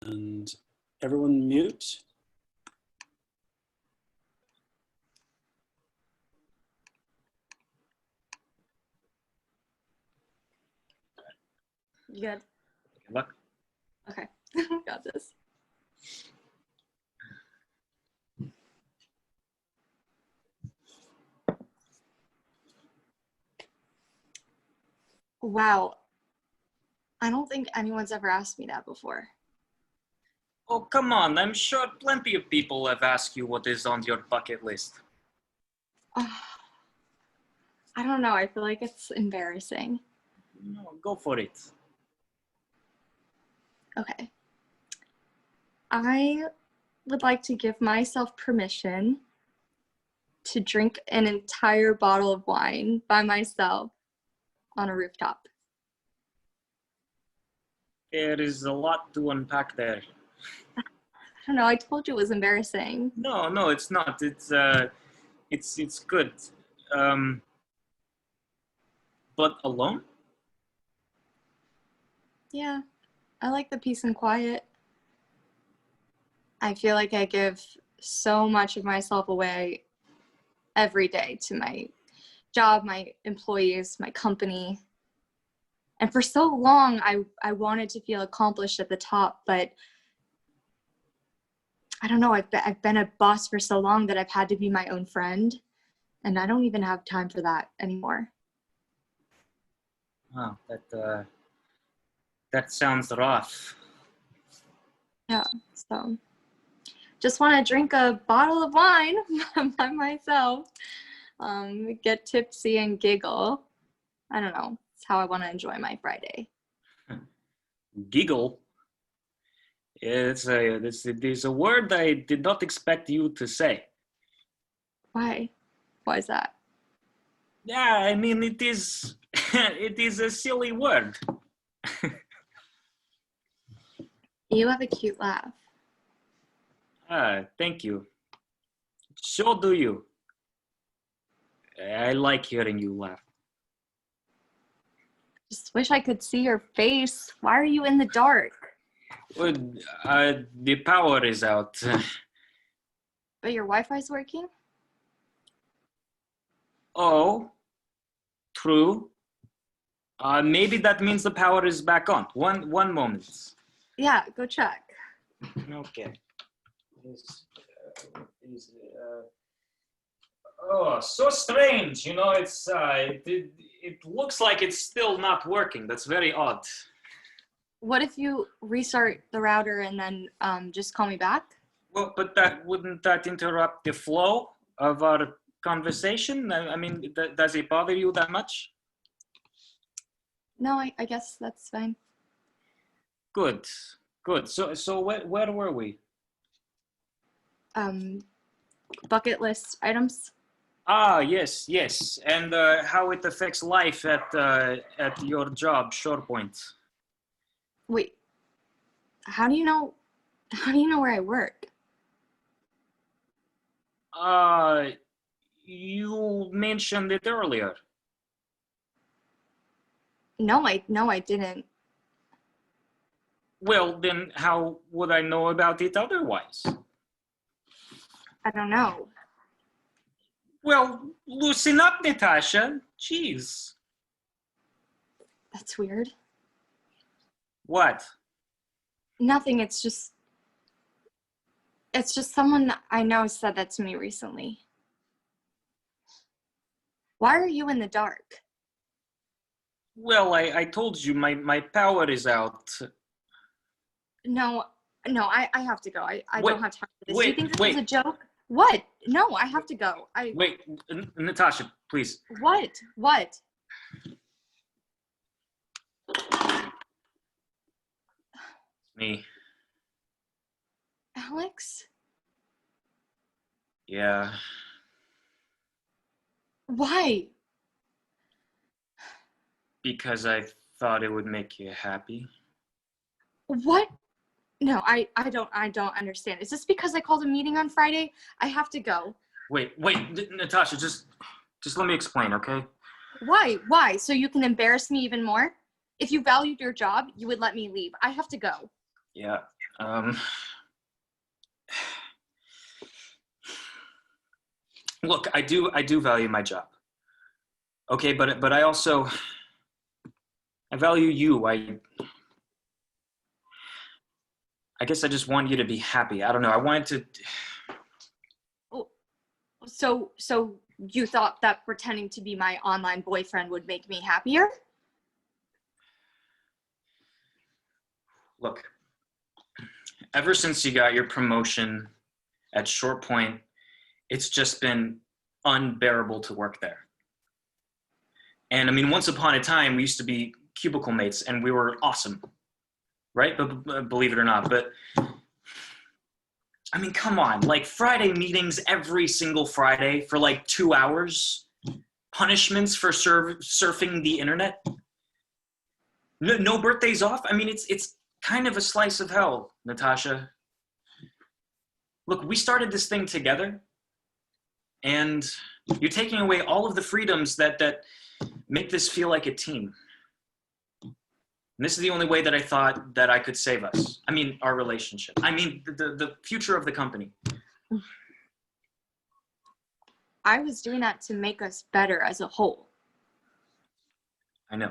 And everyone mute. You good? Good luck. Okay, got this. Wow. I don't think anyone's ever asked me that before. Oh, come on. I'm sure plenty of people have asked you what is on your bucket list. I don't know. I feel like it's embarrassing. No, go for it. Okay. I would like to give myself permission to drink an entire bottle of wine by myself on a rooftop. There is a lot to unpack there. I don't know. I told you it was embarrassing. No, it's not. It's good. But alone? Yeah, I like the peace and quiet. I feel like I give so much of myself away every day to my job, my employees, my company. And for so long, I wanted to feel accomplished at the top, but I don't know, I've been a boss for so long that I've had to be my own friend, and I don't even have time for that anymore. Wow, that sounds rough. Yeah, so just want to drink a bottle of wine by myself, get tipsy and giggle. I don't know. It's how I want to enjoy my Friday. Giggle? It's a word I did not expect you to say. Why? Why is that? Yeah, I mean, it is it is a silly word. You have a cute laugh. Thank you. So do you. I like hearing you laugh. Just wish I could see your face. Why are you in the dark? Well, the power is out. But your Wi-Fi's working? Oh, true. Maybe that means the power is back on. One moment. Yeah, go check. Okay. Oh, so strange. You know, it looks like it's still not working. That's very odd. What if you restart the router and then just call me back? Well, but wouldn't that interrupt the flow of our conversation? I mean, does it bother you that much? No, I guess that's fine. Good. So where were we? Bucket list items. Ah, yes. And how it affects life at your job, ShorePoint. Wait, how do you know where I work? You mentioned it earlier. No, I didn't. Well, then how would I know about it otherwise? I don't know. Well, loosen up, Natasha. Jeez. That's weird. What? Nothing, it's just someone I know said that to me recently. Why are you in the dark? Well, I told you my power is out. No, I have to go. I don't have time for this. Do you think this Wait. is a joke? What? No, I have to go. Wait, Natasha, please. What? Me. Alex? Yeah. Why? Because I thought it would make you happy. What? No, I don't understand. Is this because I called a meeting on Friday? I have to go. Wait, Natasha, just let me explain, okay? Why? So you can embarrass me even more? If you valued your job, you would let me leave. I have to go. Yeah, Um, look, I do value my job. Okay, but I also I value you. I guess I just want you to be happy. I don't know. I wanted to. Oh, so you thought that pretending to be my online boyfriend would make me happier? Look, ever since you got your promotion at Short Point, it's just been unbearable to work there. And I mean, once upon a time, we used to be cubicle mates and we were awesome, right? But believe it or not, but I mean, come on, like Friday meetings every single Friday for like 2 hours, punishments for surfing the internet, no birthdays off. I mean, it's kind of a slice of hell, Natasha. Look, we started this thing together, and you're taking away all of the freedoms that make this feel like a team. And this is the only way that I thought that I could save us. I mean, our relationship. I mean, the future of the company. I was doing that to make us better as a whole. I know.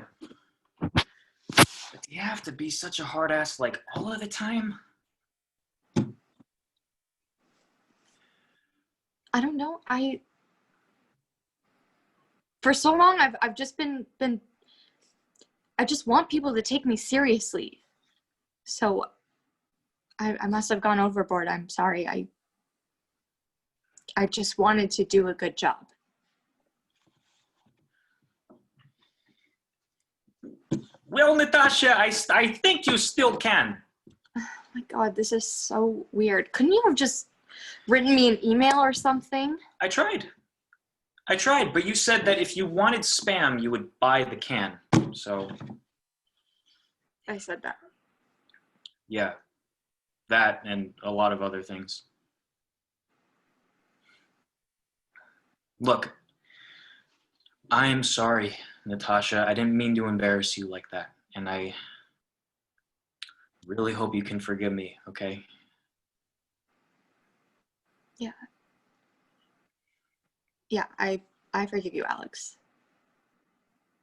But do you have to be such a hard ass like all of the time? I don't know. For so long I've just been I just want people to take me seriously. So I must have gone overboard. I'm sorry. I just wanted to do a good job. Well, Natasha, I think you still can. Oh my God, this is so weird. Couldn't you have just written me an email or something? I tried, but you said that if you wanted Spam, you would buy the can. So, I said that. yeah, that and a lot of other things. Look, I am sorry, Natasha. I didn't mean to embarrass you like that. And I really hope you can forgive me, okay? Yeah. Yeah, I forgive you, Alex.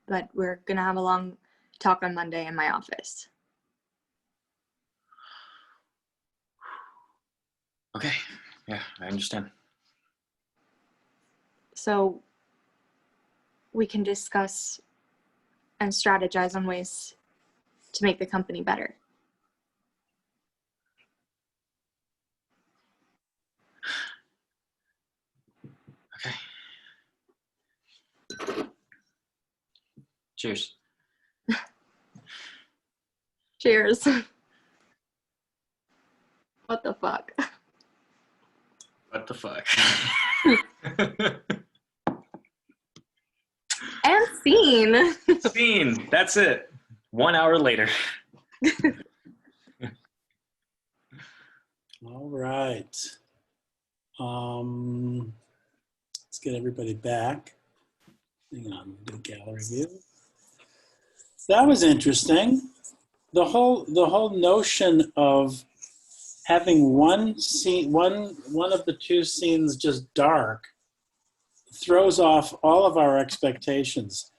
But we're gonna have a long talk on Monday in my office. Okay, yeah, I understand. So we can discuss and strategize on ways to make the company better. Okay. Cheers. Cheers. What the fuck? What the fuck? And scene. Scene. That's it. 1 hour later. All right. Let's get everybody back. Hang on, do gallery view. That was interesting. The whole notion of having one scene, one of the two scenes just dark, throws off all of our expectations.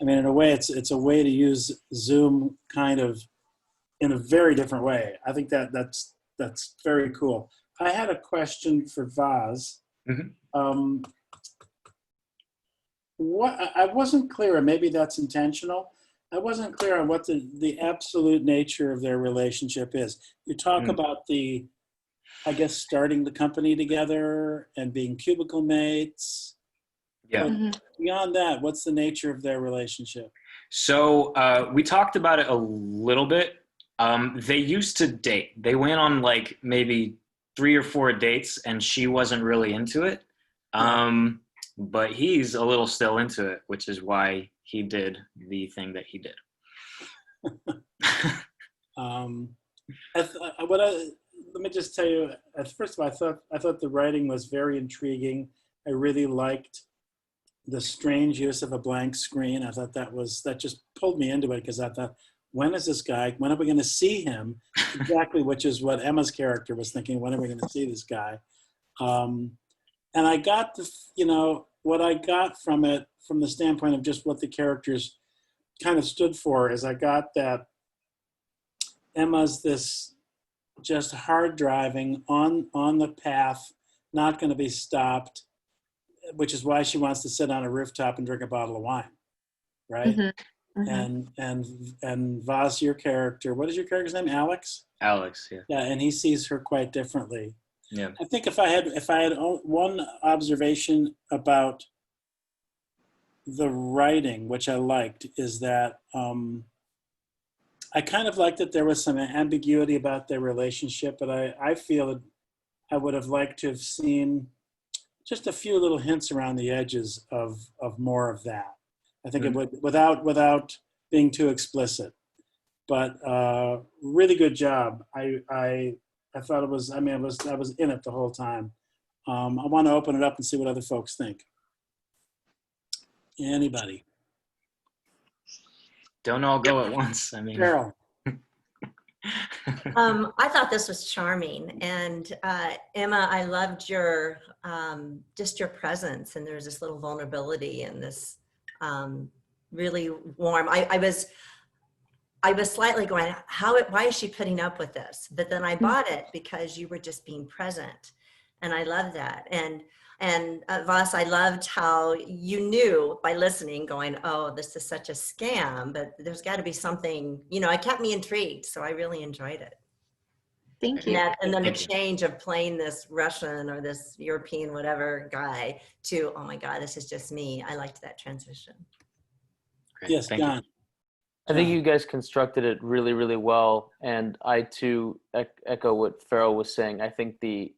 I mean, in a way, it's a way to use Zoom kind of in a very different way. I think that's very cool. I had a question for Vaz. Mm-hmm. What I wasn't clear, and maybe that's intentional. I wasn't clear on what the absolute nature of their relationship is. You talk about I guess, starting the company together and being cubicle mates. Yeah. Mm-hmm. Beyond that, what's the nature of their relationship? So we talked about it a little bit. They used to date. They went on like maybe 3 or 4 dates, and she wasn't really into it. But he's a little still into it, which is why he did the thing that he did. Let me just tell you. First of all, I thought the writing was very intriguing. I really liked the strange use of a blank screen. I thought that just pulled me into it because I thought, when is this guy, when are we going to see him? Exactly, which is what Emma's character was thinking, when are we going to see this guy? And I got what I got from it, from the standpoint of just what the characters kind of stood for, is I got that Emma's this just hard driving on the path, not going to be stopped, which is why she wants to sit on a rooftop and drink a bottle of wine, right? Mm-hmm. Mm-hmm. And Voss, your character, what is your character's name? Alex? Alex, yeah. Yeah, and he sees her quite differently. Yeah. I think if I had one observation about the writing, which I liked, is that I kind of liked that there was some ambiguity about their relationship, but I feel I would have liked to have seen just a few little hints around the edges of more of that. I think it would, without being too explicit. But really good job. I thought it was. I mean, I was in it the whole time. I want to open it up and see what other folks think. Anybody? Don't all go at once. I mean, Carol. I thought this was charming, and Emma, I loved your just your presence, and there's this little vulnerability and this really warm. I was slightly going, why is she putting up with this? But then I bought it because you were just being present, and I love that. And Voss, I loved how you knew by listening, going, oh, this is such a scam, but there's got to be something, it kept me intrigued. So I really enjoyed it. Thank you. And then the change of playing this Russian or this European, whatever guy to, oh my God, this is just me. I liked that transition. Great. Yes, Thank John. I think you guys constructed it really, really well. And I too echo what Farrell was saying. I think the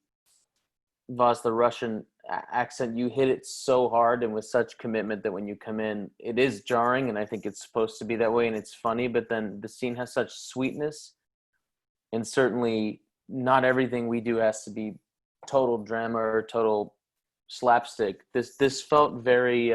Voss, the Russian accent, you hit it so hard and with such commitment that when you come in, it is jarring, and I think it's supposed to be that way, and it's funny, but then the scene has such sweetness, and certainly not everything we do has to be total drama or total slapstick. This felt very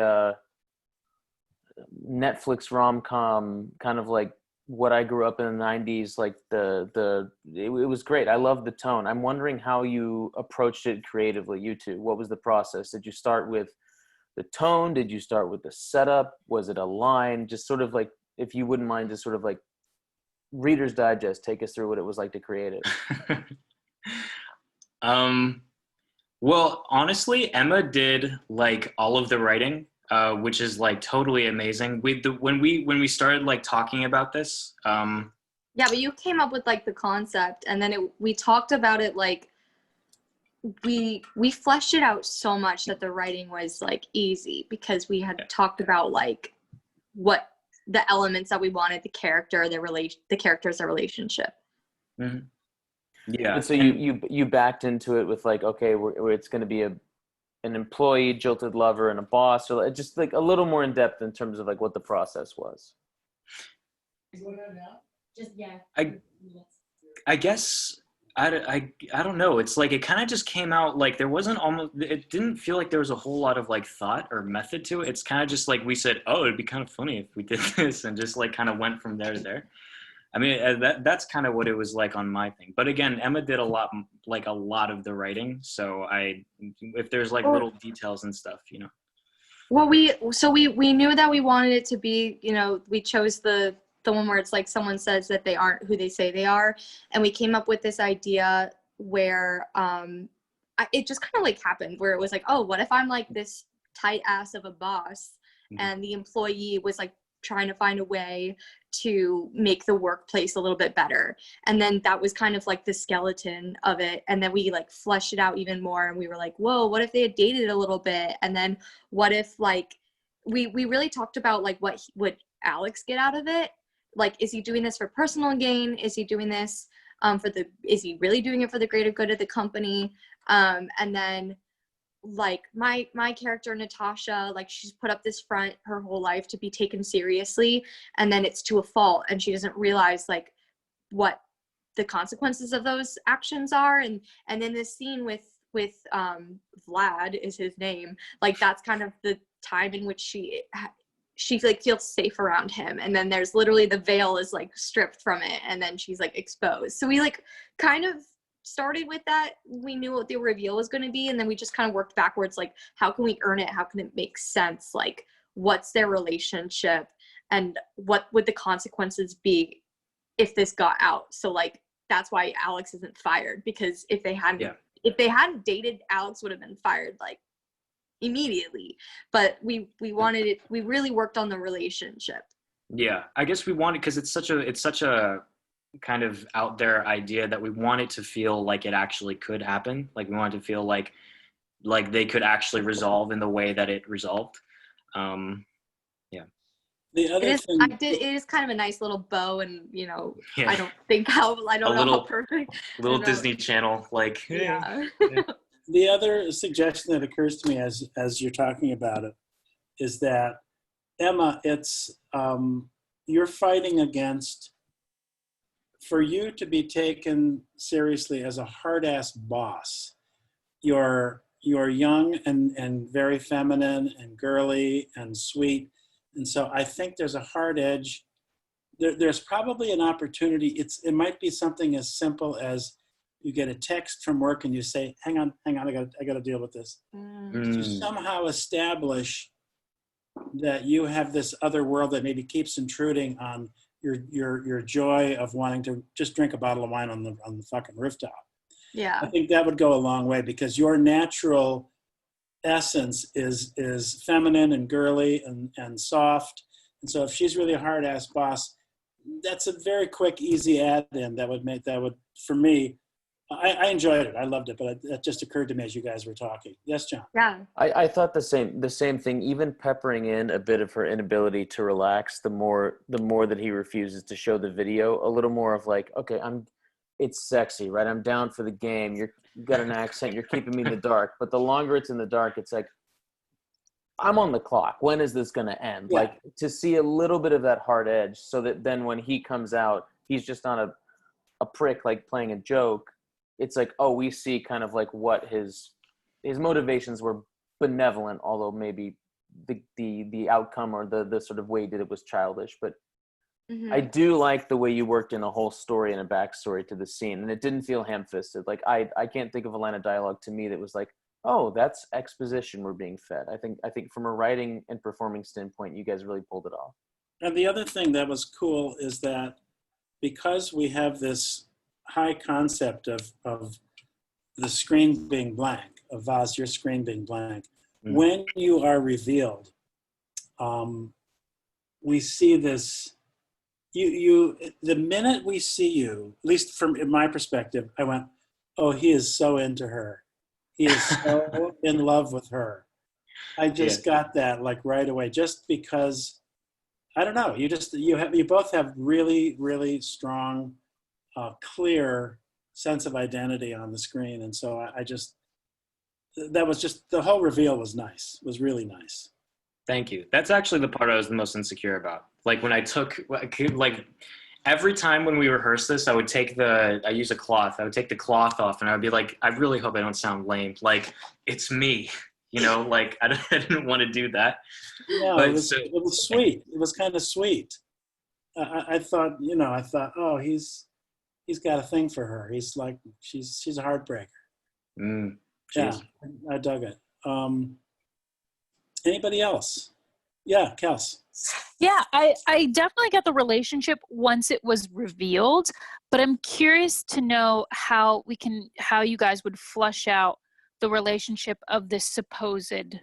Netflix rom-com, kind of like what I grew up in the 90s, like it was great. I love the tone. I'm wondering how you approached it creatively, you two. What was the process? Did you start with the tone? Did you start with the setup? Was it a line? Just sort of like, if you wouldn't mind, just sort of like Reader's Digest, take us through what it was like to create it. Well, honestly, Emma did like all of the writing. Which is like totally amazing. When we started like talking about this. Yeah, but you came up with like the concept, and then we talked about it, like we fleshed it out so much that the writing was like easy, because we had talked about like what the elements that we wanted, the characters, their relationship. Mm-hmm. Yeah. And so you backed into it with like, okay, it's going to be an employee, jilted lover, and a boss, or just like a little more in depth in terms of like what the process was. I guess I don't know. It's like it kind of just came out like it didn't feel like there was a whole lot of like thought or method to it. It's kind of just like we said, oh, it'd be kind of funny if we did this, and just like kind of went from there to there. I mean, that's kind of what it was like on my thing. But again, Emma did a lot of the writing. So if there's like little details and stuff, Well, we knew that we wanted it to be, we chose the one where it's like someone says that they aren't who they say they are. And we came up with this idea where it just kind of like happened, where it was like, oh, what if I'm like this tight ass of a boss, and the employee was like trying to find a way to make the workplace a little bit better. And then that was kind of like the skeleton of it. And then we like fleshed it out even more, and we were like, whoa, what if they had dated a little bit? And then what if like we really talked about like what would Alex get out of it? Like, is he doing this for personal gain? Is he doing this is he really doing it for the greater good of the company? And then like my character Natasha, like she's put up this front her whole life to be taken seriously, and then it's to a fault, and she doesn't realize like what the consequences of those actions are. And then this scene with Vlad is his name, like that's kind of the time in which she like feels safe around him, and then there's literally the veil is like stripped from it, and then she's like exposed. So we like kind of started with that. We knew what the reveal was going to be, and then we just kind of worked backwards, like how can we earn it, how can it make sense, like what's their relationship, and what would the consequences be if this got out. So like that's why Alex isn't fired, because if they hadn't dated, Alex would have been fired like immediately. But we wanted it, we really worked on the relationship. Yeah, I guess we wanted, because it's such a kind of out there idea, that we want it to feel like it actually could happen. Like we want it to feel like they could actually resolve in the way that it resolved. Yeah. The other It thing, is kind of a nice little bow, and you know, Yeah. I don't know how perfect. Little I know. Disney Channel, like, Yeah. the other suggestion that occurs to me as you're talking about it is that, Emma, it's you're fighting against, for you to be taken seriously as a hard-ass boss. You're young and very feminine and girly and sweet, and so I think there's a hard edge. There's probably an opportunity. It might be something as simple as you get a text from work and you say, hang on, I got to deal with this. To somehow establish that you have this other world that maybe keeps intruding on your joy of wanting to just drink a bottle of wine on the fucking rooftop. Yeah. I think that would go a long way, because your natural essence is feminine and girly and soft. And so if she's really a hard ass boss, that's a very quick, easy add-in that would, for me, I enjoyed it. I loved it, but that just occurred to me as you guys were talking. Yes, John? Yeah. I thought the same thing, even peppering in a bit of her inability to relax, the more that he refuses to show the video, a little more of like, okay, it's sexy, right? I'm down for the game. You got an accent, you're keeping me in the dark. But the longer it's in the dark, it's like, I'm on the clock. When is this going to end? Yeah. Like, to see a little bit of that hard edge, so that then when he comes out, he's just not a prick, like playing a joke. It's like, oh, we see kind of like what his motivations were benevolent, although maybe the outcome or the sort of way he did it was childish. But I do like the way you worked in a whole story and a backstory to the scene, and it didn't feel ham-fisted. Like I can't think of a line of dialogue to me that was like, oh, that's exposition we're being fed. I think from a writing and performing standpoint, you guys really pulled it off. And the other thing that was cool is that because we have this high concept of the screen being blank, of Vaz, your screen being blank, when you are revealed, we see this. The minute we see you, at least from my perspective, I went, oh, he is so into her. He is so in love with her. I just got that like right away, just because, I don't know, you both have really, really strong, clear sense of identity on the screen. And so that was just, the whole reveal was nice, was really nice. Thank you. That's actually the part I was the most insecure about. Like when I took, like every time when we rehearsed this, I would use a cloth. I would take the cloth off and I would be like, I really hope I don't sound lame. Like, it's me, like I didn't want to do that. No, but it was sweet. It was kind of sweet. I thought, oh, he's got a thing for her. He's like, she's a heartbreaker. Yeah, I dug it. Anybody else? Yeah, Kels. Yeah, I definitely got the relationship once it was revealed, but I'm curious to know how you guys would flush out the relationship of this supposed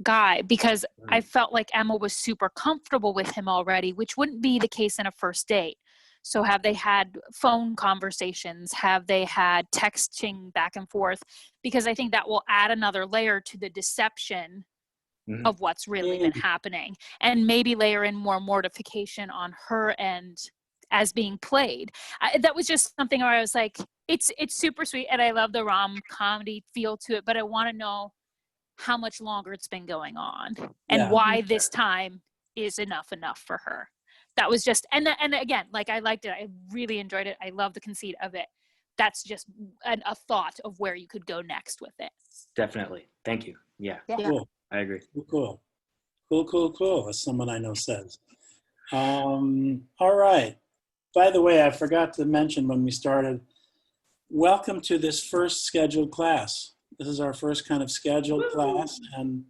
guy, because I felt like Emma was super comfortable with him already, which wouldn't be the case in a first date. So have they had phone conversations? Have they had texting back and forth? Because I think that will add another layer to the deception of what's really been happening, and maybe layer in more mortification on her end as being played. That was just something where I was like, it's super sweet, and I love the comedy feel to it, but I want to know how much longer it's been going on and why this time is enough for her. That was just, and again, like, I liked it. I really enjoyed it. I love the conceit of it. That's just a thought of where you could go next with it. Definitely. Thank you. Yeah. Cool. I agree. Cool. Cool, as someone I know says. All right. By the way, I forgot to mention when we started, welcome to this first scheduled class. This is our first kind of scheduled class, and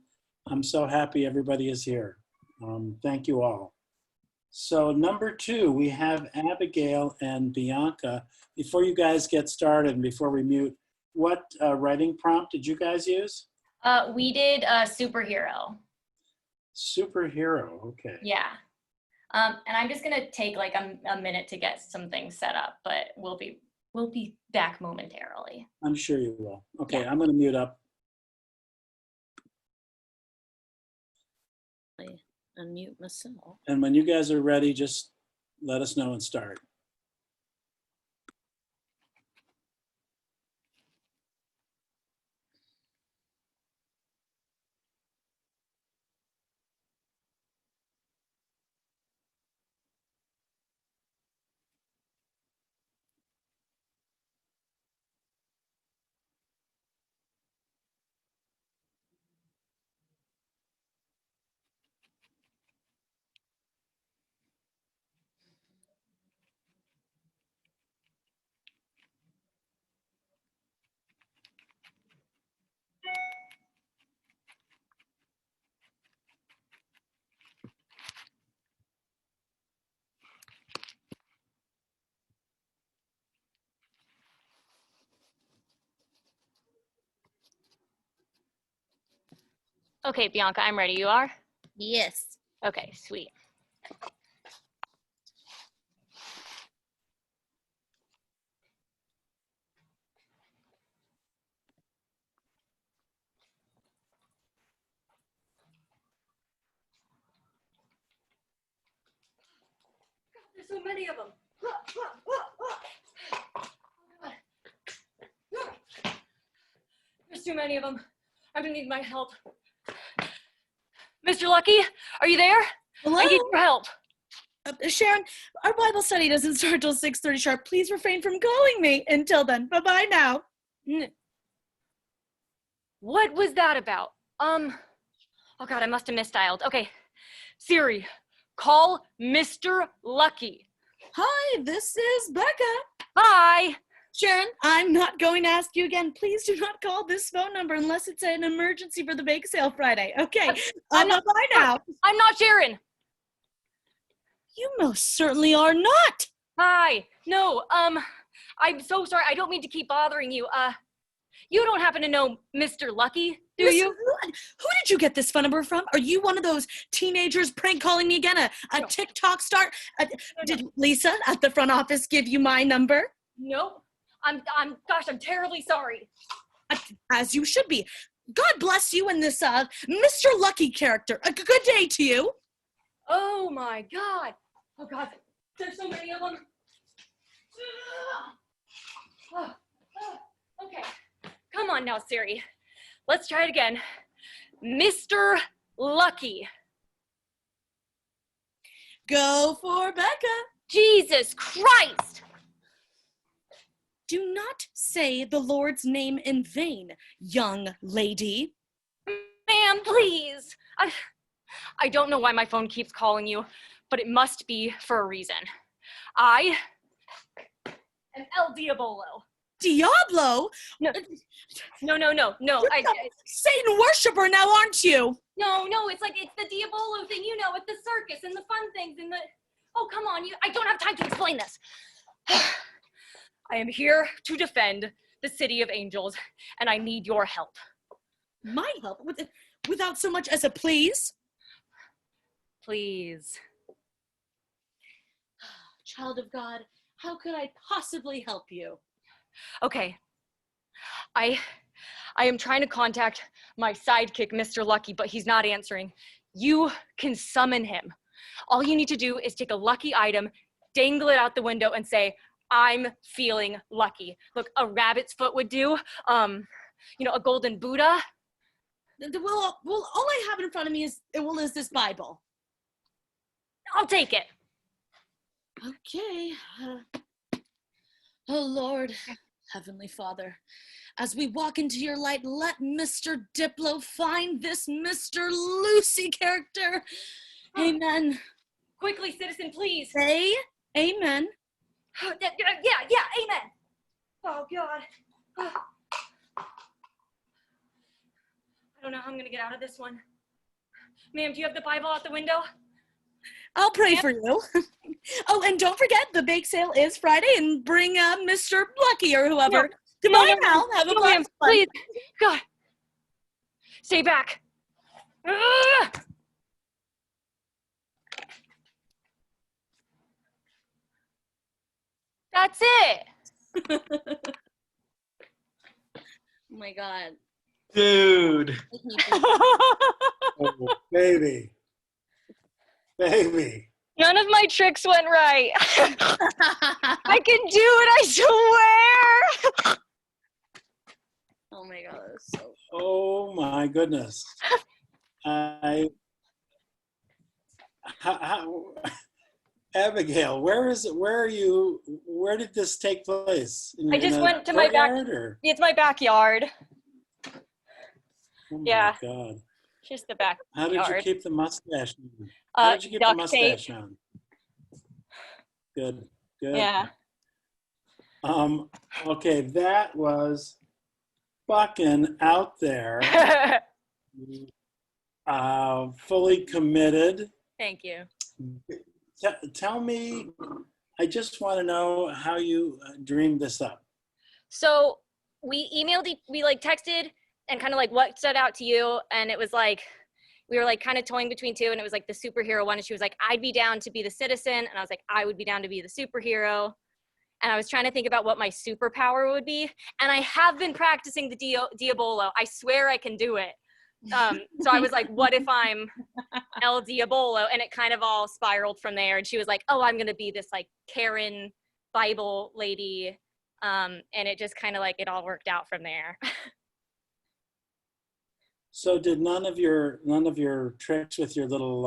I'm so happy everybody is here. Thank you all. So number 2, we have Abigail and Bianca. Before you guys get started and before we mute, what writing prompt did you guys use? We did a superhero. Superhero, okay. Yeah. And I'm just gonna take like a minute to get some things set up, but we'll be back momentarily. I'm sure you will. Okay, Yeah. I'm gonna mute up. Unmute myself. And when you guys are ready, just let us know and start. Okay, Bianca, I'm ready. You are? Yes. Okay, sweet. There's so many of them. There's too many of them. I'm gonna need my help. Mr. Lucky, are you there? Hello? I need your help. Sharon, our Bible study doesn't start till 6:30 sharp. Please refrain from calling me. Until then, bye-bye now. What was that about? Oh God, I must have misdialed. Okay, Siri, call Mr. Lucky. Hi, this is Becca. Hi. Sharon, I'm not going to ask you again. Please do not call this phone number unless it's an emergency for the bake sale Friday. Okay, bye-bye now. I'm not Sharon. You most certainly are not. Hi. No, I'm so sorry. I don't mean to keep bothering you. You don't happen to know Mr. Lucky, do Listen, you? who did you get this phone number from? Are you one of those teenagers prank calling me again? A No. TikTok star? No. Did Lisa at the front office give you my number? Nope. Gosh, I'm terribly sorry. As you should be. God bless you and this Mr. Lucky character. A good day to you. Oh my God. Oh God, there's so many of them. Okay, come on now, Siri. Let's try it again. Mr. Lucky. Go for Becca. Jesus Christ. Do not say the Lord's name in vain, young lady. Ma'am, please. I don't know why my phone keeps calling you, but it must be for a reason. I am El Diabolo. Diablo? No. You're Satan worshiper now, aren't you? No, it's the Diabolo thing, you know, at the circus and the fun things and the. Oh, come on, I don't have time to explain this. I am here to defend the city of angels, and I need your help. My help? Without so much as a please? Please. Child of God, how could I possibly help you? Okay. I am trying to contact my sidekick, Mr. Lucky, but he's not answering. You can summon him. All you need to do is take a lucky item, dangle it out the window, and say, I'm feeling lucky. Look, a rabbit's foot would do. A golden Buddha. Well, all I have in front of me is this Bible. I'll take it. Okay. Oh, Lord, Heavenly Father, as we walk into your light, let Mr. Diplo find this Mr. Lucy character. Amen. Quickly, citizen, please. Say amen. Yeah, amen. Oh, God. I don't know how I'm going to get out of this one. Ma'am, do you have the Bible out the window? I'll pray for you. Oh, and don't forget, the bake sale is Friday, and bring Mr. Lucky or whoever. No. Goodbye No, now. Have a no, blast. ma'am, please. God. Stay back. Ugh! That's it. Oh my God. Dude. Oh, baby. Baby. None of my tricks went right. I can do it, I swear. Oh my God, that's so. Oh my goodness. How, Abigail, where is it? Where are you? Where did this take place? I just In a went to my back. courtyard, or? It's my backyard. Oh my Yeah. God. Just the backyard. How did you keep the mustache on? How did you keep the Duct tape. mustache on? Good, good. Yeah. Okay, that was fucking out there. Fully committed. Thank you. Tell me, I just want to know how you dreamed this up. So we emailed, we like texted and kind of like what stood out to you. And it was like, we were like kind of toying between two, and it was like the superhero one. And she was like, I'd be down to be the citizen. And I was like, I would be down to be the superhero. And I was trying to think about what my superpower would be. And I have been practicing the Diabolo. I swear I can do it. So I was like, what if I'm El Diabolo? And it kind of all spiraled from there. And she was like, oh, I'm going to be this like Karen Bible lady. And it just kind of like, it all worked out from there. So did none of your tricks with your little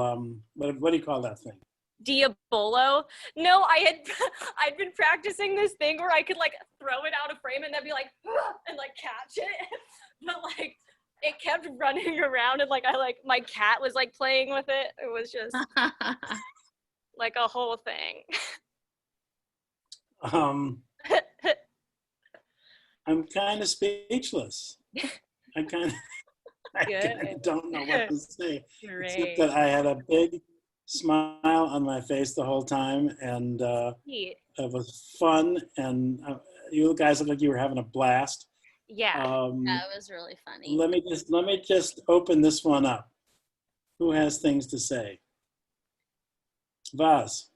what do you call that thing? Diabolo? No, I'd been practicing this thing where I could like throw it out of frame and then be like, and like catch it. But like, it kept running around, and like my cat was like playing with it. It was just like a whole thing. I'm kind of speechless. I kind of don't know what to say. Great. Except that I had a big smile on my face the whole time, and Neat. it was fun, and you guys look like you were having a blast. Yeah. That was really funny. Let me just open this one up. Who has things to say? Vaz.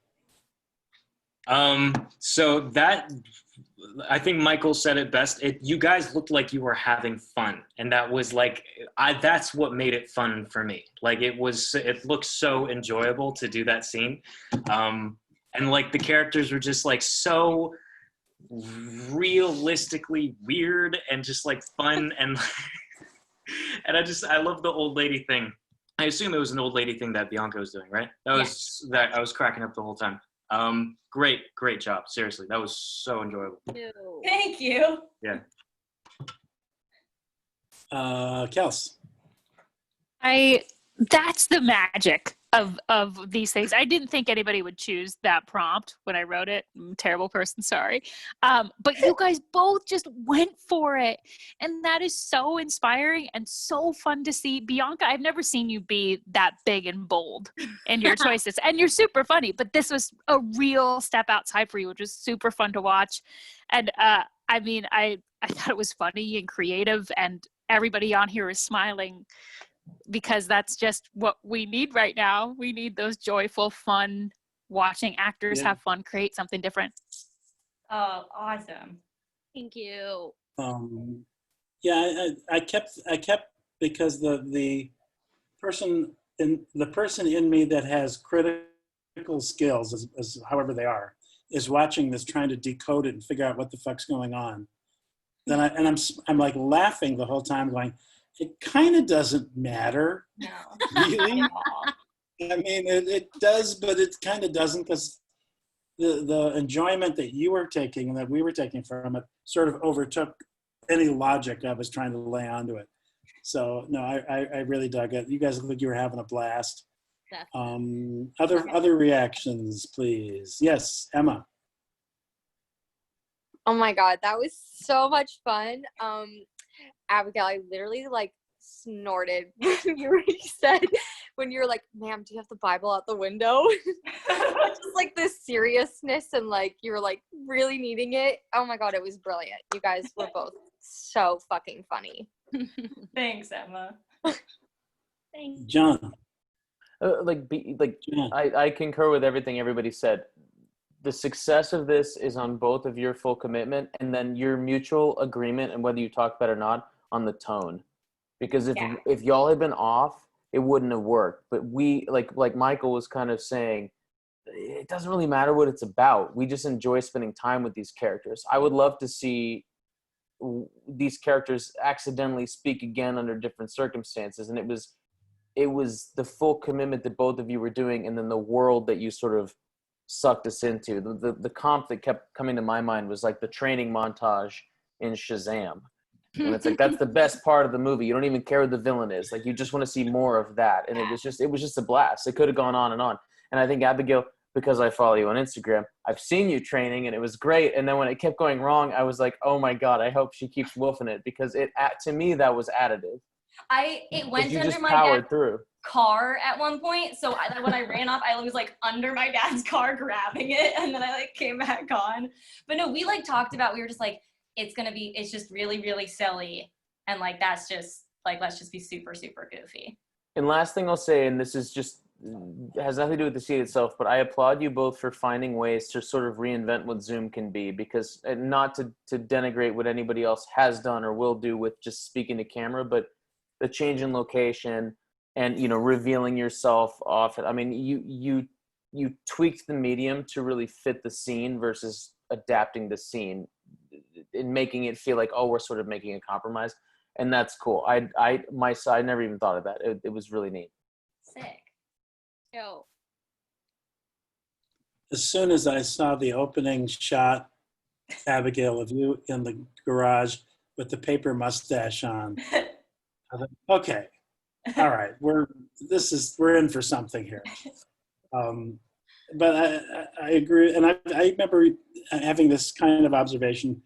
So that, I think Michael said it best. You guys looked like you were having fun, and that was like, that's what made it fun for me. Like it looked so enjoyable to do that scene. And like the characters were just like so realistically weird and just like fun. And and I love the old lady thing. I assume it was an old lady thing that Bianca was doing, right? That I was cracking up the whole time. Great job. Seriously, that was so enjoyable. Thank you. Yeah. Kels. That's the magic of these things. I didn't think anybody would choose that prompt when I wrote it. I'm a terrible person, sorry. But you guys both just went for it. And that is so inspiring and so fun to see. Bianca, I've never seen you be that big and bold in your choices. And you're super funny, but this was a real step outside for you, which was super fun to watch. And I mean, I thought it was funny and creative, and everybody on here is smiling, because that's just what we need right now. We need those joyful, fun, watching actors have fun, create something different. Oh, awesome. Thank you. I kept because the person in me that has critical skills, as however they are, is watching this, trying to decode it and figure out what the fuck's going on. Then I'm like laughing the whole time, going, it kind of doesn't matter. No. Really? I mean, it does, but it kind of doesn't, because the enjoyment that you were taking and that we were taking from it sort of overtook any logic I was trying to lay onto it. So no, I really dug it. You guys look like you were having a blast. Other reactions, please. Yes, Emma. Oh my God, that was so much fun. Abigail, I literally like snorted when you said, when you're like, ma'am, do you have the Bible out the window? Just like this seriousness and like you were like really needing it. Oh my God, it was brilliant. You guys were both so fucking funny. Thanks, Emma. Thanks. John. John. I concur with everything everybody said. The success of this is on both of your full commitment and then your mutual agreement, and whether you talk about it or not, on the tone. Because if y'all had been off, it wouldn't have worked. But we, like Michael was kind of saying, it doesn't really matter what it's about. We just enjoy spending time with these characters. I would love to see these characters accidentally speak again under different circumstances. And it was the full commitment that both of you were doing, and then the world that you sort of sucked us into. The comp that kept coming to my mind was like the training montage in Shazam. And it's like, that's the best part of the movie. You don't even care who the villain is. Like, you just want to see more of that. And it was just a blast. It could have gone on and on. And I think, Abigail, because I follow you on Instagram, I've seen you training and it was great. And then when it kept going wrong, I was like, oh my God, I hope she keeps wolfing it, because to me, that was additive. It went you under just my powered dad's through. car at one point, so when I ran off, I was like under my dad's car grabbing it, and then I like came back on. But no, we like talked about, we were just like, it's just really, really silly, and like that's just like, let's just be super, super goofy. And last thing I'll say, and this is just has nothing to do with the seat itself, but I applaud you both for finding ways to sort of reinvent what Zoom can be, because not to denigrate what anybody else has done or will do with just speaking to camera, but the change in location and, you know, revealing yourself off. I mean, you tweaked the medium to really fit the scene versus adapting the scene and making it feel like, oh, we're sort of making a compromise. And that's cool. I never even thought of that. It was really neat. Sick. Yo. As soon as I saw the opening shot, Abigail, of you in the garage with the paper mustache on, I thought, okay, all right, we're in for something here. But I agree, and I remember having this kind of observation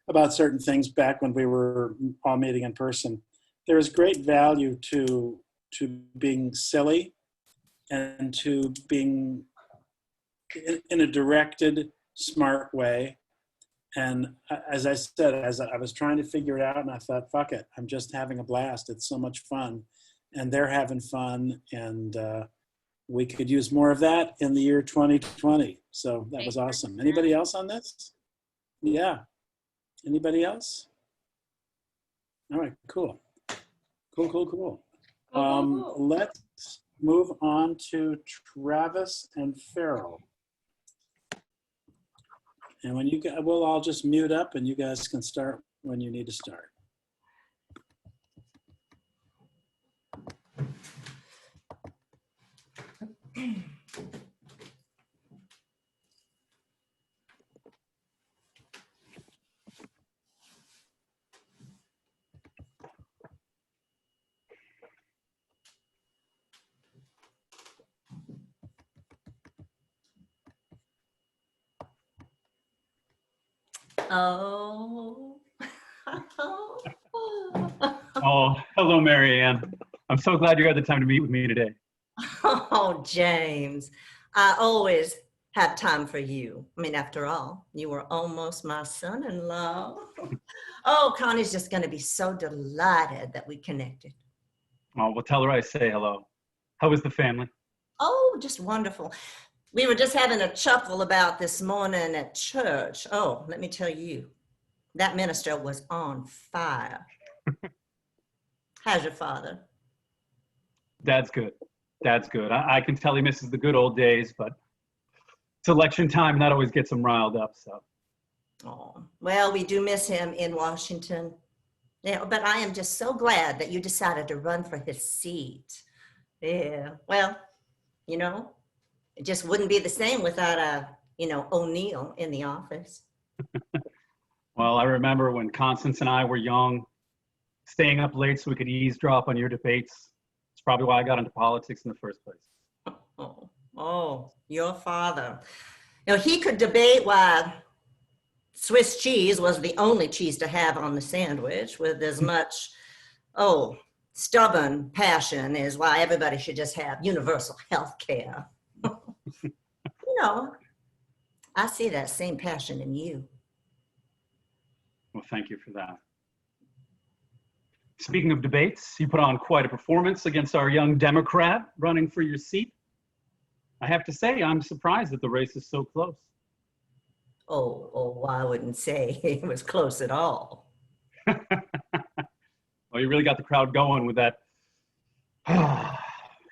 about certain things back when we were all meeting in person. There is great value to being silly and to being in a directed, smart way. And as I said, as I was trying to figure it out, and I thought, fuck it, I'm just having a blast. It's so much fun. And they're having fun. And we could use more of that in the year 2020. So that was awesome. Anybody else on this? Yeah. Anybody else? All right, cool. Cool. Let's move on to Travis and Farrell. And when we'll all just mute up and you guys can start when you need to start. Oh. Oh, hello, Mary Ann. I'm so glad you had the time to meet with me today. Oh, James, I always have time for you. I mean, after all, you were almost my son-in-law. Oh, Connie's just going to be so delighted that we connected. Oh, well, tell her I say hello. How is the family? Oh, just wonderful. We were just having a chuckle about this morning at church. Oh, let me tell you, that minister was on fire. How's your father? Dad's good. Dad's good. I can tell he misses the good old days, but it's election time and that always gets him riled up, so. Oh, well, we do miss him in Washington. Yeah, but I am just so glad that you decided to run for his seat. Yeah, well, you know, it just wouldn't be the same without O'Neill in the office. Well, I remember when Constance and I were young, staying up late so we could eavesdrop on your debates. It's probably why I got into politics in the first place. Oh, your father. He could debate why Swiss cheese was the only cheese to have on the sandwich with as much, stubborn passion as why everybody should just have universal health care. I see that same passion in you. Well, thank you for that. Speaking of debates, you put on quite a performance against our young Democrat running for your seat. I have to say, I'm surprised that the race is so close. Oh, I wouldn't say it was close at all. Well, you really got the crowd going with that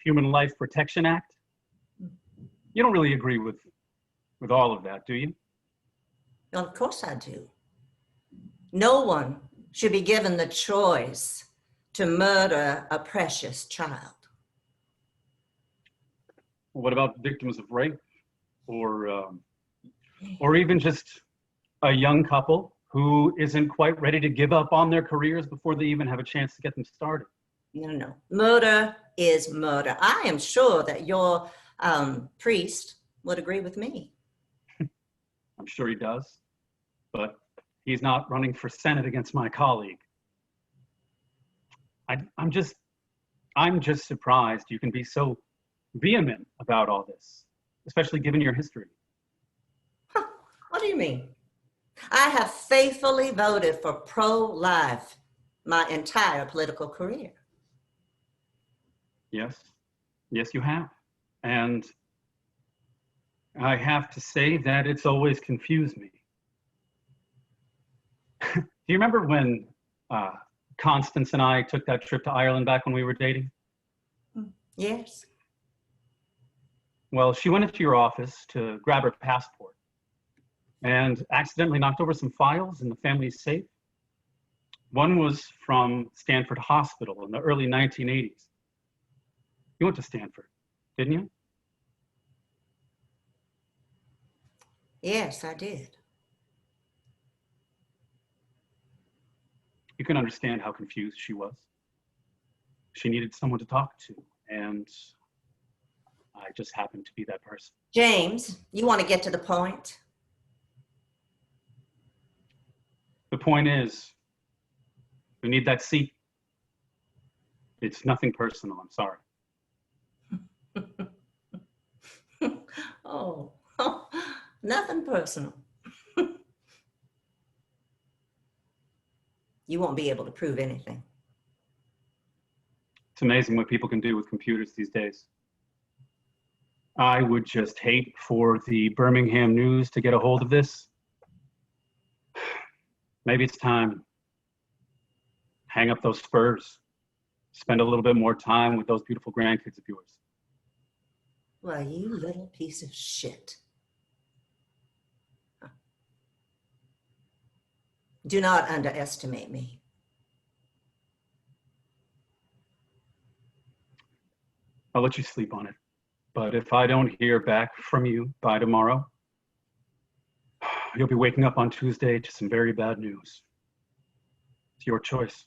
Human Life Protection Act. You don't really agree with all of that, do you? Well, of course I do. No one should be given the choice to murder a precious child. What about victims of rape or even just a young couple who isn't quite ready to give up on their careers before they even have a chance to get them started? No. Murder is murder. I am sure that your priest would agree with me. I'm sure he does, but he's not running for Senate against my colleague. I'm just surprised you can be so vehement about all this, especially given your history. What do you mean? I have faithfully voted for pro-life my entire political career. Yes, you have. And I have to say that it's always confused me. Do you remember when Constance and I took that trip to Ireland back when we were dating? Yes. Well, she went into your office to grab her passport and accidentally knocked over some files in the family safe. One was from Stanford Hospital in the early 1980s. You went to Stanford, didn't you? Yes, I did. You can understand how confused she was. She needed someone to talk to, and I just happened to be that person. James, you want to get to the point? The point is, we need that seat. It's nothing personal, I'm sorry. Oh, nothing personal. You won't be able to prove anything. It's amazing what people can do with computers these days. I would just hate for the Birmingham News to get a hold of this. Maybe it's time. Hang up those spurs. Spend a little bit more time with those beautiful grandkids of yours. Well, you little piece of shit. Do not underestimate me. I'll let you sleep on it. But if I don't hear back from you by tomorrow, you'll be waking up on Tuesday to some very bad news. It's your choice.